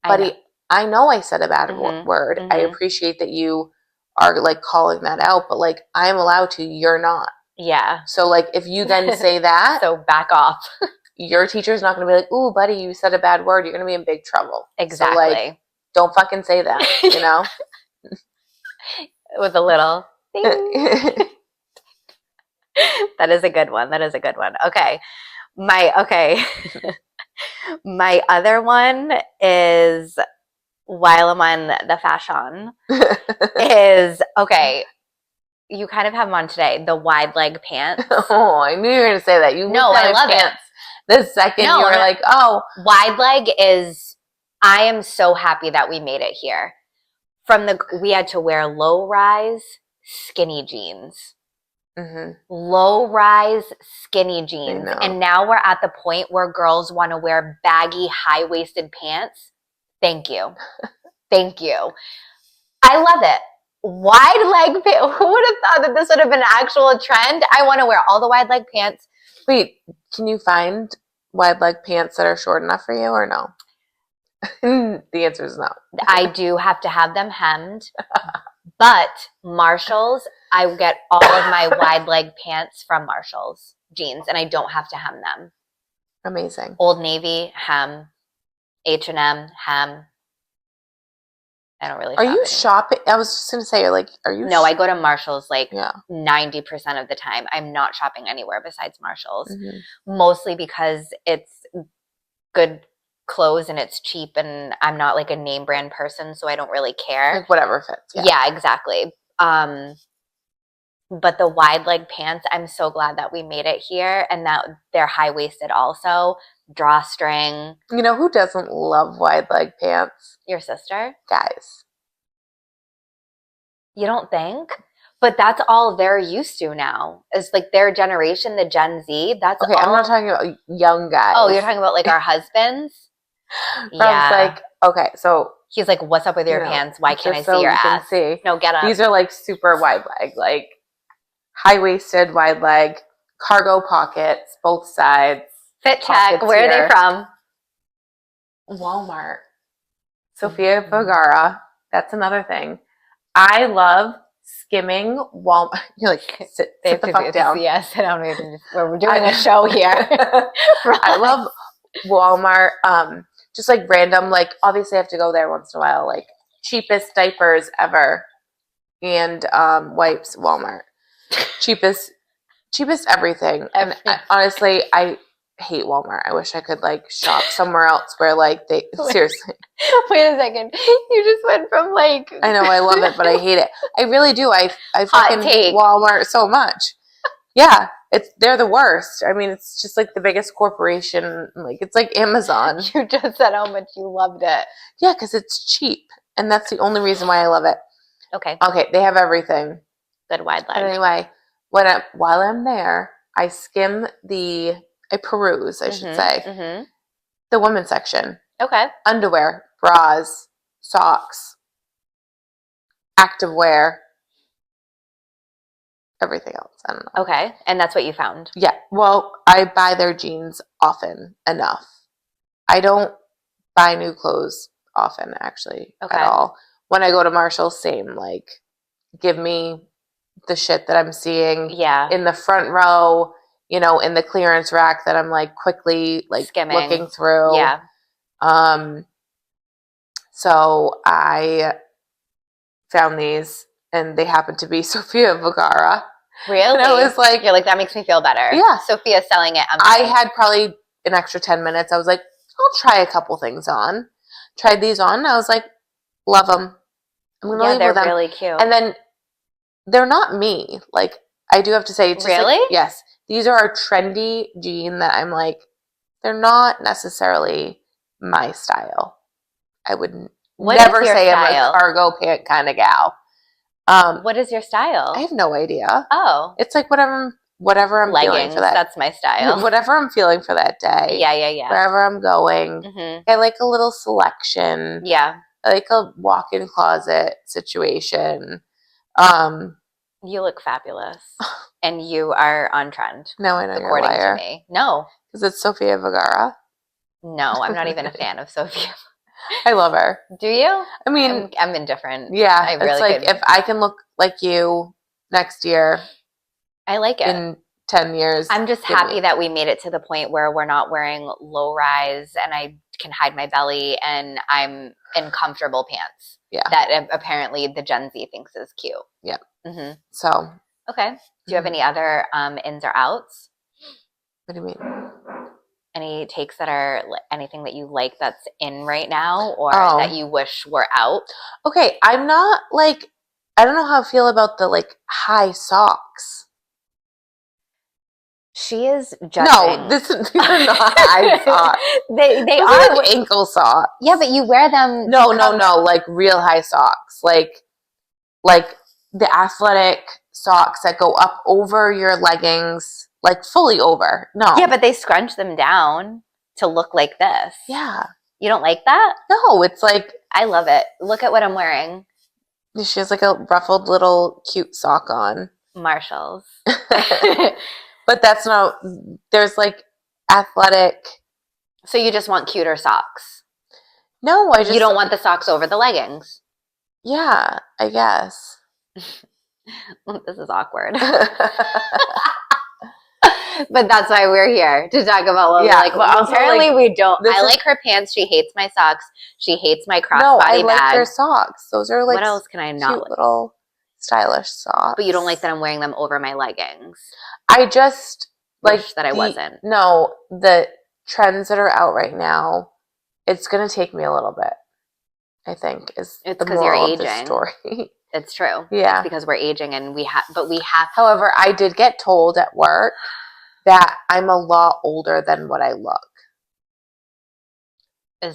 buddy, I know I said a bad word. I appreciate that you are like calling that out, but like I'm allowed to, you're not. Yeah. So like if you then say that. So back off. Your teacher's not going to be like, ooh, buddy, you said a bad word. You're going to be in big trouble. Exactly. So like, don't fucking say that, you know? With a little ding. That is a good one. Okay. My other one is, while I'm on the fashion, is, okay, you kind of have them on today, the wide leg pants. Oh, I knew you were going to say that. I love it. The second you were like, oh. Wide leg is, I am so happy that we made it here. We had to wear low-rise skinny jeans. Low-rise skinny jeans. And now we're at the point where girls want to wear baggy, high-waisted pants. Thank you. Thank you. I love it. Wide leg pants. Who would have thought that this would have been an actual trend? I want to wear all the wide leg pants. Wait, can you find wide leg pants that are short enough for you or no? The answer is no. I do have to have them hemmed. But Marshalls, I get all of my wide leg pants from Marshalls jeans, and I don't have to hem them. Amazing. Old Navy, hem. H&M, hem. I don't really shop. Are you shopping? I was just going to say, are you? No, I go to Marshalls 90% of the time. I'm not shopping anywhere besides Marshalls. Mostly because it's good clothes and it's cheap and I'm not like a name brand person, so I don't really care. Like whatever fits. Yeah, exactly. But the wide leg pants, I'm so glad that we made it here and that they're high waisted also. Drawstring. You know who doesn't love wide leg pants? Your sister? Guys. You don't think? But that's all they're used to now. It's like their generation, the Gen Z. That's okay. all. I'm not talking about young guys. Oh, you're talking about like our husbands? Yeah. Like, okay, so he's like, "What's up with your pants? Why can't I see your ass?" No, get up. These are like super wide leg, like high waisted, wide leg, cargo pockets, both sides. Fit check. Where are they from? Walmart. Sofia Vergara. That's another thing. I love skimming Walmart. You're like, sit the fuck down. Yeah, sit down. We're doing a show here. I love Walmart. Just like random, like obviously I have to go there once in a while, like cheapest diapers ever and wipes, Walmart. Cheapest everything. And honestly, I hate Walmart. I wish I could like shop somewhere else where like they seriously. Wait a second. You just went from like I know I love it, but I hate it. I really do. I fucking hate Walmart so much. Yeah, they're the worst. I mean, it's just like the biggest corporation. Like it's like Amazon. You just said how much you loved it. Yeah, because it's cheap, and that's the only reason why I love it. Okay. Okay, they have everything. Good wide leg. But anyway, while I'm there, I peruse, I should say, the women's section. Okay. Underwear, bras, socks, activewear. Everything else, I don't know. Okay, and that's what you found? Yeah, well, I buy their jeans often enough. I don't buy new clothes often, actually, at all. When I go to Marshall's, same, like, give me the shit that I'm seeing in the front row, you know, in the clearance rack that I'm, like, quickly, like, skimming, looking through. Yeah. So I found these, and they happened to be Sofia Vergara. Really? And I was like, you're like, that makes me feel better. Yeah. Sophia's selling it. I had probably an extra 10 minutes. I was like, I'll try a couple things on. Tried these on. I was like, love them. I'm going to leave with them. They're really cute. And then they're not me. Like, I do have to say, really? Like, yes. These are a trendy jean that I'm like, they're not necessarily my style. I would never say I'm a cargo pant kind of gal. What is your style? I have no idea. Oh. It's like whatever I'm feeling for that. That's my style. Whatever I'm feeling for that day. Yeah. Wherever I'm going. I like a little selection. Yeah. I like a walk-in closet situation. You look fabulous. And you are on trend. No, I know you're a liar. According to me. No. Because it's Sofia Vergara. No, I'm not even a fan of Sofia. I love her. Do you? I mean, I'm indifferent. Yeah, it's like if I can look like you next year. I like it. In 10 years. I'm just happy that we made it to the point where we're not wearing low rise and I can hide my belly and I'm in comfortable pants. Yeah. That apparently the Gen Z thinks is cute. Yep. So. Okay. Do you have any other ins or outs? What do you mean? Any takes that are anything that you like that's in right now or that you wish were out? Okay, I'm not like, I don't know how I feel about the like high socks. She is judging. No, these are not high socks. They are like ankle socks. Yeah, but you wear them. No, like real high socks. Like the athletic socks that go up over your leggings. Like fully over. No. Yeah, but they scrunch them down to look like this. Yeah. You don't like that? No, it's like. I love it. Look at what I'm wearing. She has like a ruffled little cute sock on. Marshall's. But that's not. There's like athletic. So you just want cuter socks? No, I just. You don't want the socks over the leggings? Yeah, I guess. This is awkward. But that's why we're here to talk about what we like. Well, apparently we don't. I like her pants. She hates my socks. She hates my crossbody bag. No, I like her socks. Those are like what else can I not cute little stylish socks. But you don't like that I'm wearing them over my leggings. I just wish that I wasn't. No, the trends that are out right now It's going to take me a little bit, I think, is It's the because you're moral of this aging. story. It's true. Yeah. It's because we're aging and we have. However, I did get told at work that I'm a lot older than what I look.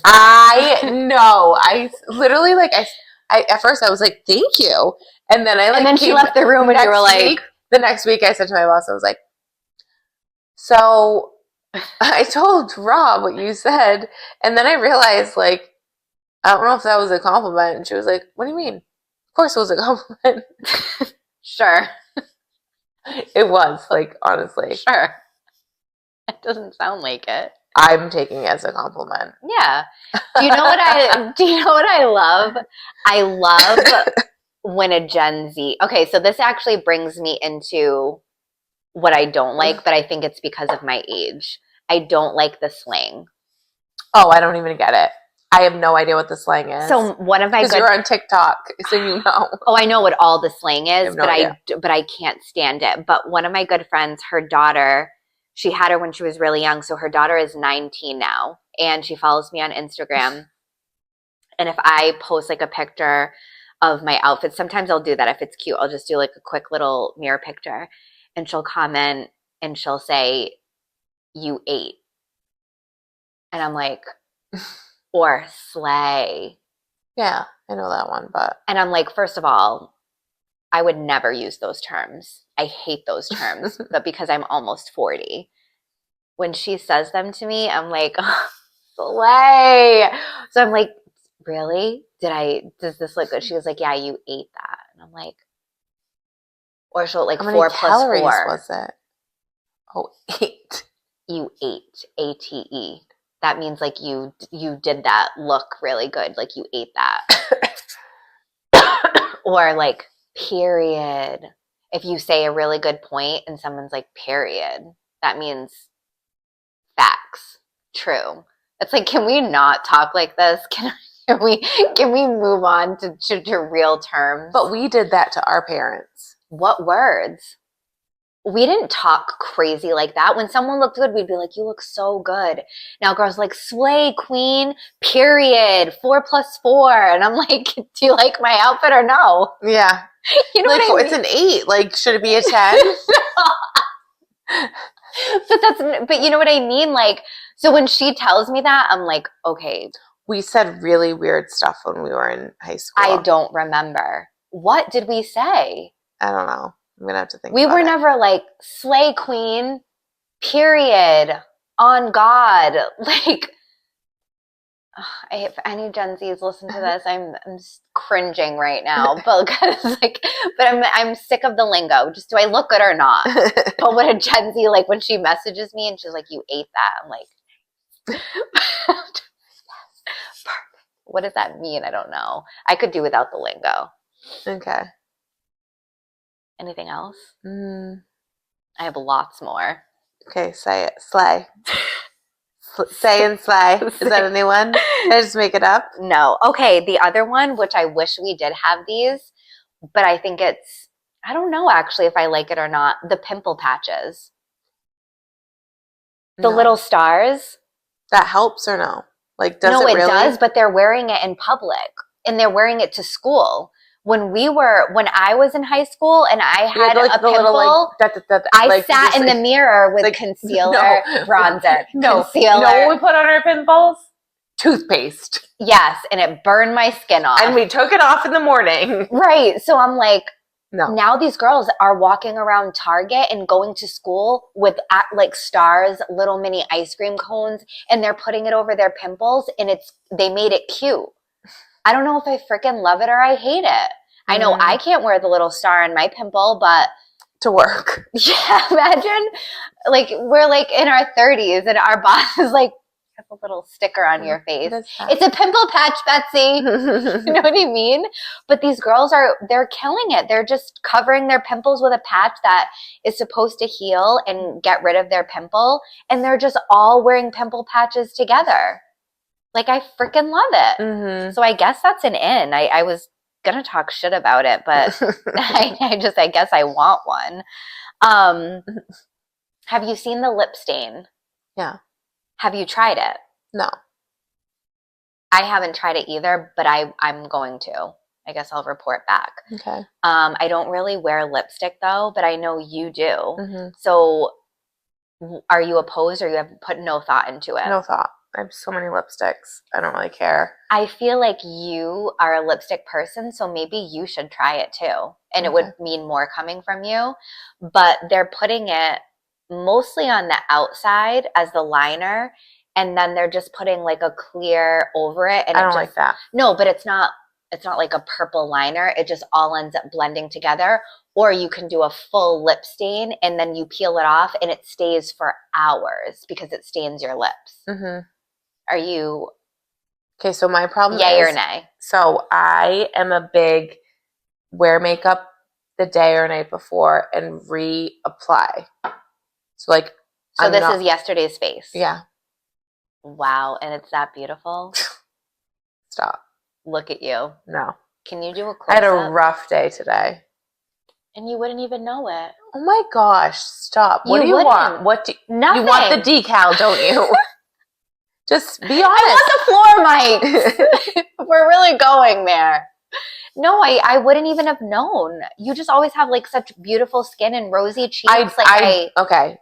I know. I literally like I at first I was like, "Thank you," and then I like and then she left the room and you were like, the next week I said to my boss, I was like, "So I told Rob what you said," and then I realized like I don't know if that was a compliment, and she was like, "What do you mean?" Of course, it was a compliment. sure, It was like honestly, sure. It doesn't sound like it. I'm taking it as a compliment. Yeah. Do you know what I love? I love when a Gen Z. Okay, so this actually brings me into what I don't like, but I think it's because of my age. I don't like the slang. Oh, I don't even get it. I have no idea what the slang is. So one of my because you're on TikTok, so you know. Oh, I know what all the slang is, no idea. but I can't stand it. But one of my good friends, her daughter, she had her when she was really young, so her daughter is 19 now, and she follows me on Instagram. And if I post like a picture of my outfit, sometimes I'll do that if it's cute. I'll just do like a quick little mirror picture, and she'll comment and she'll say, "You ate," and I'm like, or slay. Yeah, I know that one, but And I'm like, first of all, I would never use those terms. I hate those terms, but because I'm almost 40, when she says them to me, I'm like, oh, slay. So I'm like, really? Does this look good? She was like, yeah, you ate that. And I'm like, or she'll like how many 4 plus calories 4. was it? Oh, 8. You ate, ATE. That means like you did that look really good. Like you ate that. Or like, period. If you say a really good point and someone's like, period, that means facts. True. It's like, can we not talk like this? Can we move on to real terms? But we did that to our parents. What words? We didn't talk crazy like that. When someone looked good, we'd be like, you look so good. Now girls like, slay queen, period, 4 plus 4. And I'm like, do you like my outfit or no? Yeah. You know like, what I mean? It's an 8. Like, should it be a 10? But you know what I mean? Like, so when she tells me that, I'm like, okay. We said really weird stuff when we were in high school. I don't remember. What did we say? I don't know. I'm going to have to think We about were it. never like, slay queen, period, on God. Like, if any Gen Zs listen to this, I'm cringing right now, but I'm sick of the lingo. Just, do I look good or not? But when a Gen Z, like when she messages me and she's like, you ate that, I'm like, what does that mean? I don't know. I could do without the lingo. Okay. Anything else? I have lots more. Okay, say it. Slay. Say and slay. Is that a new one? Did I just make it up? No. Okay, the other one, which I wish we did have these, but I think I don't know actually if I like it or not. The pimple patches. The little stars. That helps or no? Like, does no, it it really? does, but they're wearing it in public and they're wearing it to school. When I was in high school and I had a pimple, little, I sat in the mirror with concealer, bronzer, concealer. You know what we put on our pimples? Toothpaste. Yes, and it burned my skin off. And we took it off in the morning. Right. So I'm like, no. Now these girls are walking around Target and going to school with like stars, little mini ice cream cones, and they're putting it over their pimples, and they made it cute. I don't know if I freaking love it or I hate it. I know I can't wear the little star on my pimple, but to work. Yeah, imagine like we're like in our 30s and our boss is like, have a little sticker on your face. It's a pimple patch, Betsy. You know what I mean? But these girls they're killing it. They're just covering their pimples with a patch that is supposed to heal and get rid of their pimple. And they're just all wearing pimple patches together. Like, I freaking love it. So I guess that's an in. I was going to talk shit about it, but I guess I want one. Have you seen the lip stain? Yeah. Have you tried it? No. I haven't tried it either, but I'm going to. I guess I'll report back. Okay. I don't really wear lipstick though, but I know you do. Mm-hmm. So are you opposed or you have put no thought into it? No thought. I have so many lipsticks. I don't really care. I feel like you are a lipstick person, so maybe you should try it too. And it would mean more coming from you. But they're putting it mostly on the outside as the liner, and then they're just putting like a clear over it. And I don't like that. No, but it's not like a purple liner. It just all ends up blending together. Or you can do a full lip stain and then you peel it off and it stays for hours because it stains your lips. Mm-hmm. Are you okay? So my problem yay is, or nay? So I am a big wear makeup the day or night before and reapply. So like, so this is yesterday's face. Yeah. Wow, and it's that beautiful. Stop. Look at you. No. Can you do a close-up? I had a rough day today. And you wouldn't even know it. Oh my gosh! Stop. What do you want? Nothing. You want the decal, don't you? Just be honest. I want the floor mics. We're really going there. No, I wouldn't even have known. You just always have like such beautiful skin and rosy cheeks. Okay.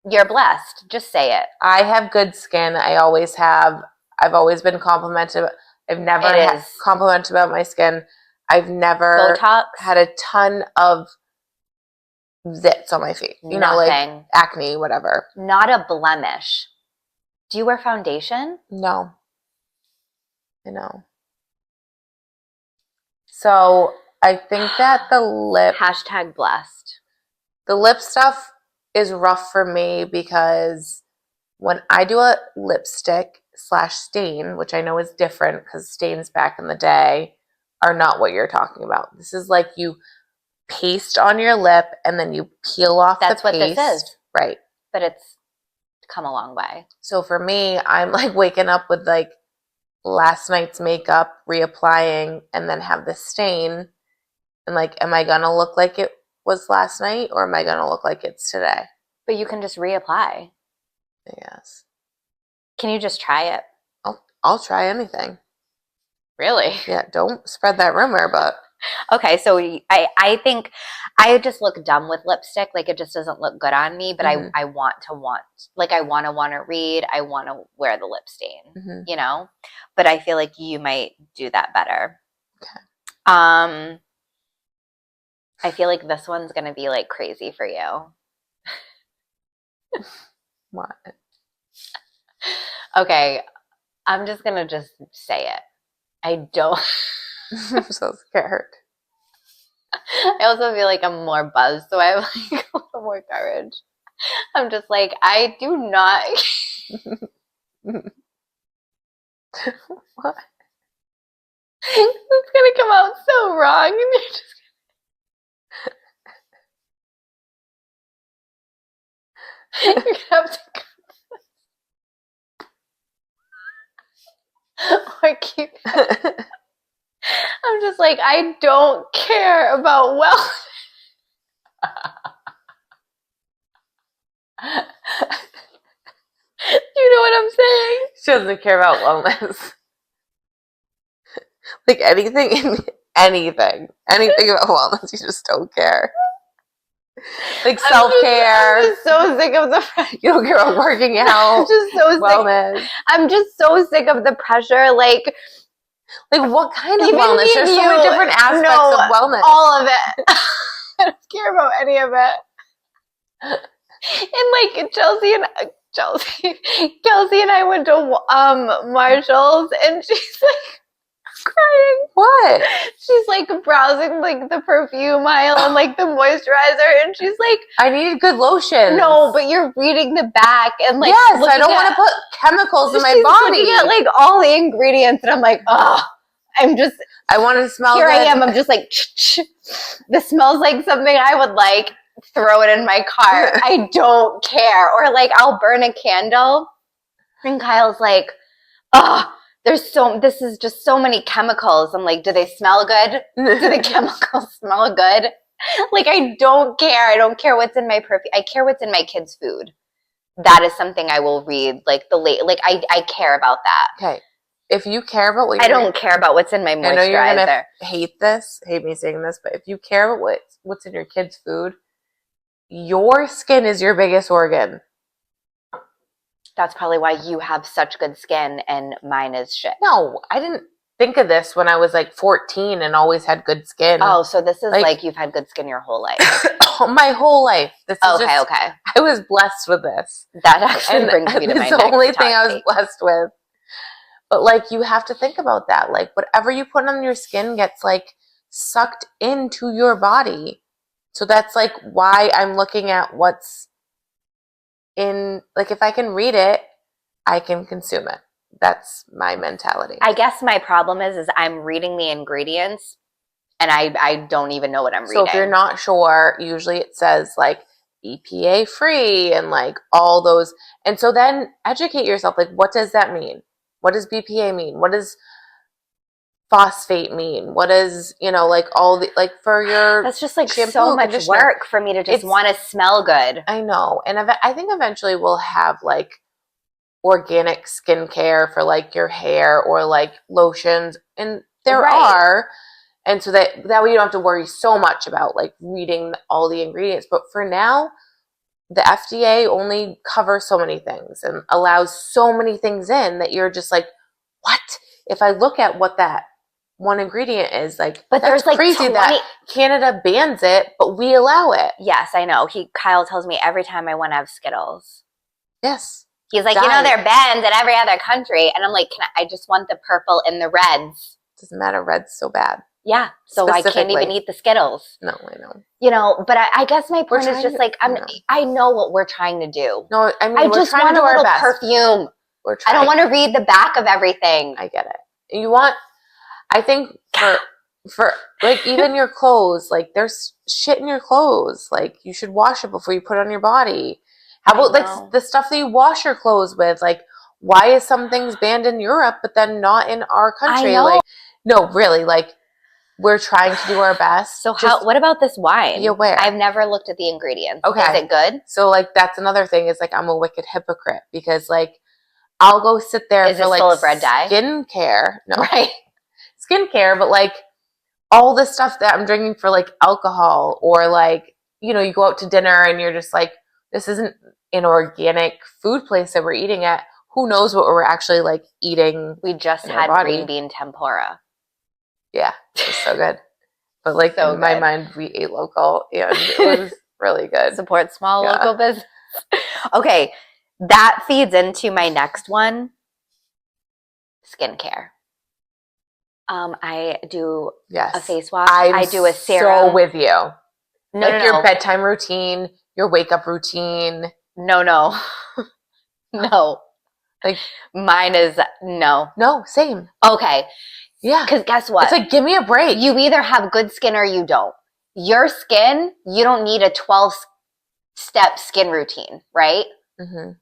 You're blessed. Just say it. I have good skin. I always have. I've always been complimented. I've never had complimented about my skin. I've never Botox? had a ton of zits on my face. You know, like acne, whatever. Not a blemish. Do you wear foundation? No. I know. So I think that the lip... #blessed. The lip stuff is rough for me because when I do a lipstick / stain, which I know is different because stains back in the day are not what you're talking about. This is like you paste on your lip and then you peel off the paste. That's what this is. Right. But it's come a long way. So for me, I'm like waking up with like last night's makeup, reapplying, and then have this stain. And like, am I going to look like it was last night or am I going to look like it's today? But you can just reapply. Yes. Can you just try it? I'll try anything. Really? Yeah, don't spread that rumor, but... Okay, so I think I just look dumb with lipstick. Like, it just doesn't look good on me, but I want to read. I want to wear the lip stain, you know? But I feel like you might do that better. Okay. I feel like this one's going to be, like, crazy for you. What? Okay, I'm just going to just say it. I don't... I'm so scared. I also feel like I'm more buzzed, so I have like a little more courage. I'm just like, I do not. What? It's gonna come out so wrong, and you're just. You're gonna have to. Or keep. I'm just like, I don't care about wellness. Do you know what I'm saying? She doesn't care about wellness. Like anything about wellness, you just don't care. Like self-care. I'm just so sick of the pressure. You don't care about working out. I'm just so wellness. Sick. I'm just so sick of the pressure. Like what kind of wellness? There's so many different aspects of wellness. All of it. I don't care about any of it. And like Kelsey and I went to Marshall's, and she's like crying. What? She's like browsing like the perfume aisle and like the moisturizer, and she's like, I need good lotion. No, but you're reading the back and like, yes, I don't want to put chemicals in my body. Looking at like all the ingredients, and I'm like, oh, I want to smell. Here good. I am. I'm just like, this smells like something I would like. Throw it in my car. I don't care. Or like, I'll burn a candle, and Kyle's like, oh, this is just so many chemicals. I'm like, do they smell good? Do the chemicals smell good? Like, I don't care. I don't care what's in my perfume. I care what's in my kids' food. That is something I will read. Like I care about that. Okay. if you care about what I don't care about what's in my moisturizer. I know you're gonna hate me saying this, but if you care about what's in your kids' food, your skin is your biggest organ. That's probably why you have such good skin and mine is shit. No, I didn't think of this when I was like 14 and always had good skin. Oh, so this is like you've had good skin your whole life. My whole life. This is okay. I was blessed with this. That actually brings me to my next It's the only thing I was topic. blessed with. But like you have to think about that. Like whatever you put on your skin gets like sucked into your body. So that's like why I'm looking at what's in, like if I can read it, I can consume it. That's my mentality. I guess my problem is I'm reading the ingredients and I don't even know what I'm reading. So if you're not sure, usually it says like EPA free and like all those. And so then educate yourself. Like, what does that mean? What does BPA mean? What does phosphate mean? What is, like all the, like for your That's just like shampoo, so much work for me to just want to smell good. I know. And I think eventually we'll have like organic skincare for like your hair or like lotions. And there are. And so that way you don't have to worry so much about like reading all the ingredients. But for now, the FDA only covers so many things and allows so many things in that you're just like, what? If I look at what that one ingredient is, like, but that's there's crazy like 20... that Canada bans it, but we allow it. Yes, I know. Kyle tells me every time I want to have Skittles. Yes. He's like, they're banned in every other country. And I'm like, I just want the purple and the reds. Doesn't matter. Red's so bad. Yeah. So I can't even eat the Skittles. No, I know. But I guess my point is just like, I know what we're trying to do. No, I mean, I just want a little perfume. I don't want to read the back of everything. I get it. I think for like even your clothes, like there's shit in your clothes. Like you should wash it before you put it on your body. How about like the stuff that you wash your clothes with? Like why is some things banned in Europe but then not in our country? I know. Like no, really, like we're trying to do our best. So what about this wine? Be aware. I've never looked at the ingredients. Okay. Is it good? So like that's another thing is like I'm a wicked hypocrite because like I'll go sit there for like full of red dye? Skincare. No. Right. Skincare, but like all the stuff that I'm drinking for like alcohol or like, you go out to dinner and you're just like, this isn't an organic food place that we're eating at. Who knows what we're actually like eating? We just had green bean tempura. Yeah, it was so good. But like in my mind, we ate local and it was really good. Support small local business. Okay, that feeds into my next one, skincare. I do a face wash. I do a serum. So with you. No, your bedtime routine, your wake up routine. No. No. Like mine is no. No, same. Okay. Yeah. Because guess what? It's like, give me a break. You either have good skin or you don't. Your skin, you don't need a 12-step skin routine, right? Mm-hmm.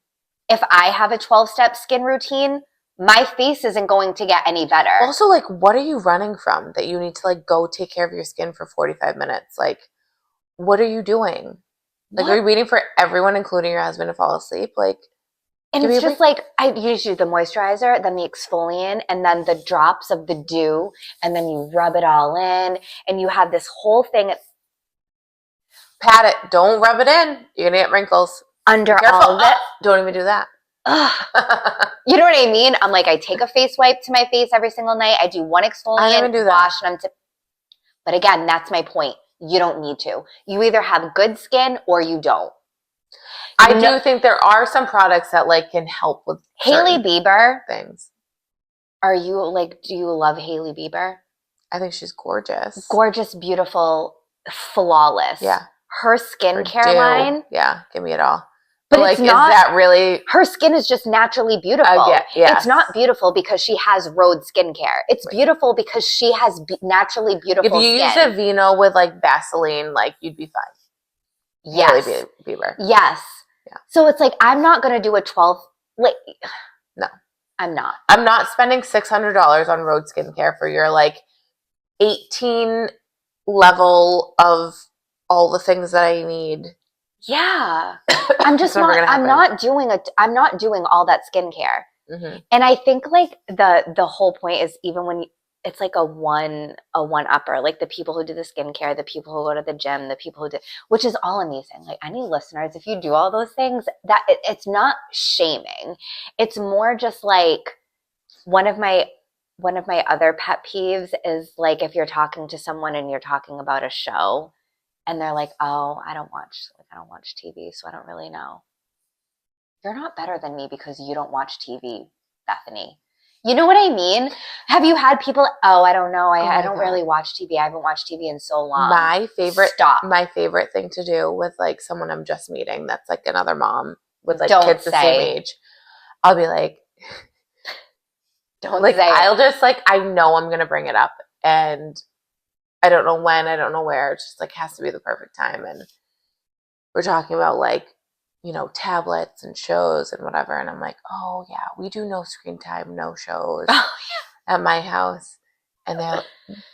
If I have a 12-step skin routine, my face isn't going to get any better. Also, like, what are you running from that you need to, like, go take care of your skin for 45 minutes? Like, what are you doing? Like, are you waiting for everyone, including your husband, to fall asleep? Like, and it's just like, I usually do the moisturizer, then the exfoliant, and then the drops of the dew, and then you rub it all in, and you have this whole thing. Pat it. Don't rub it in. You're going to get wrinkles. Under all of it. Don't even do that. You know what I mean? I'm like, I take a face wipe to my face every single night. I do one exfoliant, I don't even do wash, that. and but again, that's my point. You don't need to. You either have good skin or you don't. I do think there are some products that like can help with Hailey Bieber things. Are you like, do you love Hailey Bieber? I think she's gorgeous. Gorgeous, beautiful, flawless. Yeah. Her skincare line. Yeah, give me it all. But like, it's not, is that really? Her skin is just naturally beautiful. Yeah. It's not beautiful because she has Rhode skincare. It's beautiful because she has naturally beautiful skin. If you use a Vino with like Vaseline, like you'd be fine. Yes. Hailey Bieber. Yes. Yeah. So it's like, I'm not going to do a 12. Like, no, I'm not. I'm not spending $600 on Rhode skincare for your like 18 level of all the things that I need. Yeah. I'm just not, I'm not doing all that skincare. Mm-hmm. And I think like the whole point is even when it's like a one upper, like the people who do the skincare, the people who go to the gym, the people who do, which is all amazing. Like any listeners, if you do all those things, that it's not shaming. It's more just like one of my other pet peeves is like if you're talking to someone and you're talking about a show and they're like, "Oh, I don't watch TV, so I don't really know." You're not better than me because you don't watch TV, Bethany. You know what I mean? Have you had people, oh, I don't know. I don't really watch TV. I haven't watched TV in so long. My favorite thing to do with like someone I'm just meeting that's like another mom with like kids the same age, I'll be like, I'll just like, I know I'm going to bring it up and I don't know when, I don't know where. It's just like has to be the perfect time. And we're talking about like, tablets and shows and whatever. And I'm like, oh yeah, we do no screen time, no shows at my house. And they're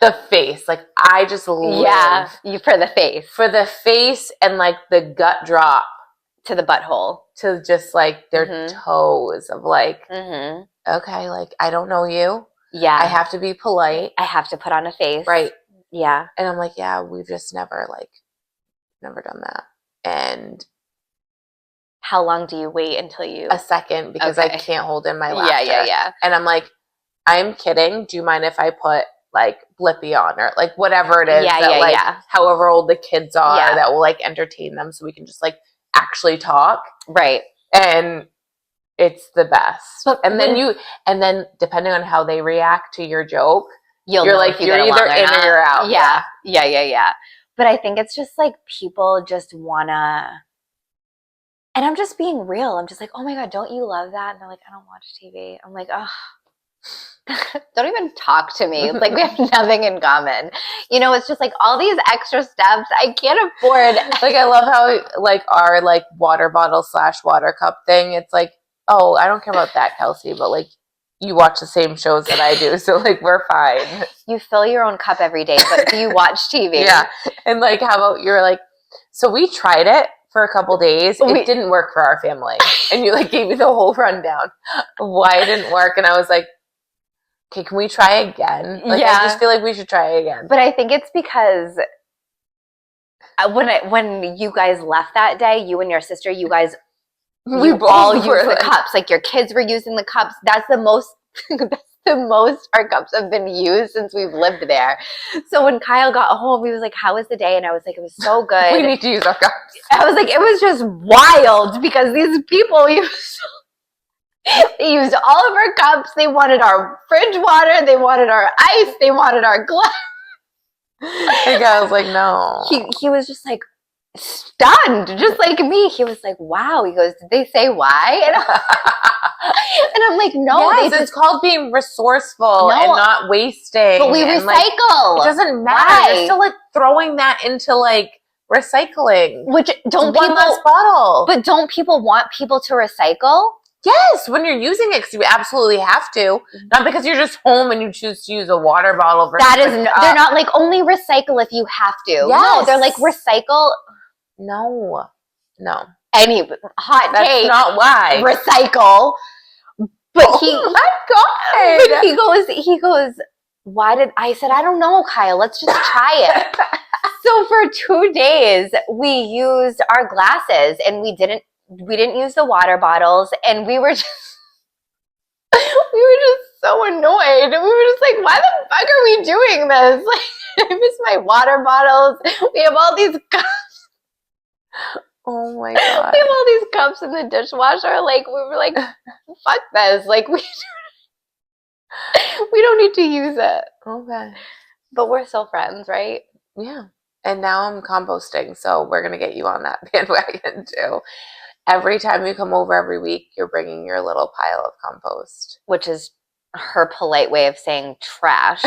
the face, like I just live for the face and like the gut drop to the butthole to just like their toes of like, okay, like I don't know you. Yeah, I have to be polite. I have to put on a face, right? Yeah, and I'm like, yeah, we've just never done that. And how long do you wait until you? A second, because I can't hold in my laughter. Yeah. And I'm like, I'm kidding. Do you mind if I put like Blippi on or like whatever it is however old the kids are that will like entertain them so we can just like actually talk. Right. And it's the best. And then depending on how they react to your joke, you're like, you're either in or you're out. Yeah. But I think it's just like people just wanna, and I'm just being real. I'm just like, oh my God, don't you love that? And they're like, I don't watch TV. I'm like, oh, don't even talk to me. Like we have nothing in common. It's just like all these extra steps I can't afford. Like I love how like our like water bottle / water cup thing. It's like, oh, I don't care about that, Kelsey, but like you watch the same shows that I do, so like we're fine. You fill your own cup every day, but do you watch TV? Yeah. And like how about you're like, so we tried it for a couple days. It didn't work for our family. And you like gave me the whole rundown of why it didn't work. And I was like, okay, can we try again? Like I just feel like we should try again. But I think it's because when you guys left that day, you and your sister, you guys we all used the cups. Like your kids were using the cups. That's the most the most our cups have been used since we've lived there. So when Kyle got home, he was like, how was the day? And I was like, it was so good. We need to use our cups. I was like, it was just wild because these people they used all of our cups. They wanted our fridge water. They wanted our ice. They wanted our glass. The guy was like, no. He was just like stunned, just like me. He was like, wow. He goes, did they say why? And I'm like, no. Yes, it's called being resourceful and not wasting. But we recycle. Like, it doesn't matter. Why? You're still like throwing that into like recycling. Which don't one less bottle. But don't people want people to recycle? Yes, when you're using it, because you absolutely have to. Not because you're just home and you choose to use a water bottle. They're not like only recycle if you have to. Yes. No, they're like recycle. No. Any hot take. That's not why. Recycle. But my God. But he goes, why did I said, I don't know, Kyle, let's just try it. So for 2 days we used our glasses and we didn't use the water bottles, and we were just so annoyed. And we were just like, why the fuck are we doing this? Like, I miss my water bottles. We have all these cups. Oh my God. We have all these cups in the dishwasher. Like, we were like, fuck this. Like, we don't need to use it. Okay. But we're still friends, right? Yeah. And now I'm composting, so we're going to get you on that bandwagon too. Every time you come over every week, you're bringing your little pile of compost. Which is her polite way of saying trash.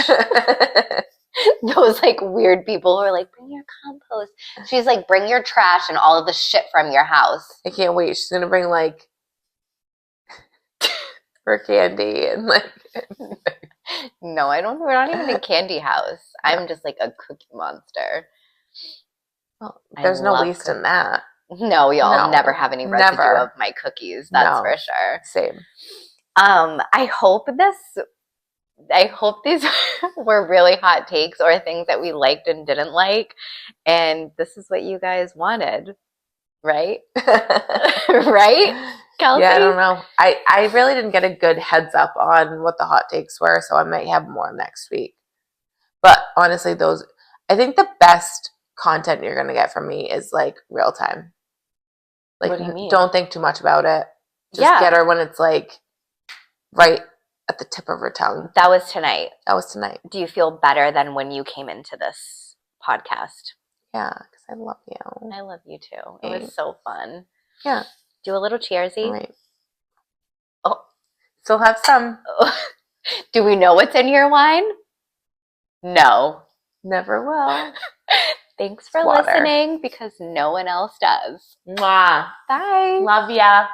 Those like weird people who are like, bring your compost. She's like, bring your trash and all of the shit from your house. I can't wait. She's going to bring like her candy and like. No, we're not even a candy house. I'm just like a cookie monster. Well, there's no waste in that. No, y'all never have any residue of my cookies. That's for sure. Same. I hope these were really hot takes or things that we liked and didn't like, and this is what you guys wanted, right? Right, Kelsey? Yeah, I don't know. I really didn't get a good heads up on what the hot takes were, so I might have more next week. But honestly, I think the best content you're gonna get from me is like real time. Like, What do you mean? don't think too much about it. Just Yeah. get her when it's like right at the tip of her tongue. That was tonight. That was tonight. Do you feel better than when you came into this podcast? Yeah, because I love you. I love you too. It was so fun. Yeah. Do a little cheersy. All right. Oh. Still have some. Do we know what's in your wine? No. Never will. Thanks for listening, because no one else does. Mwah. Bye. Love ya.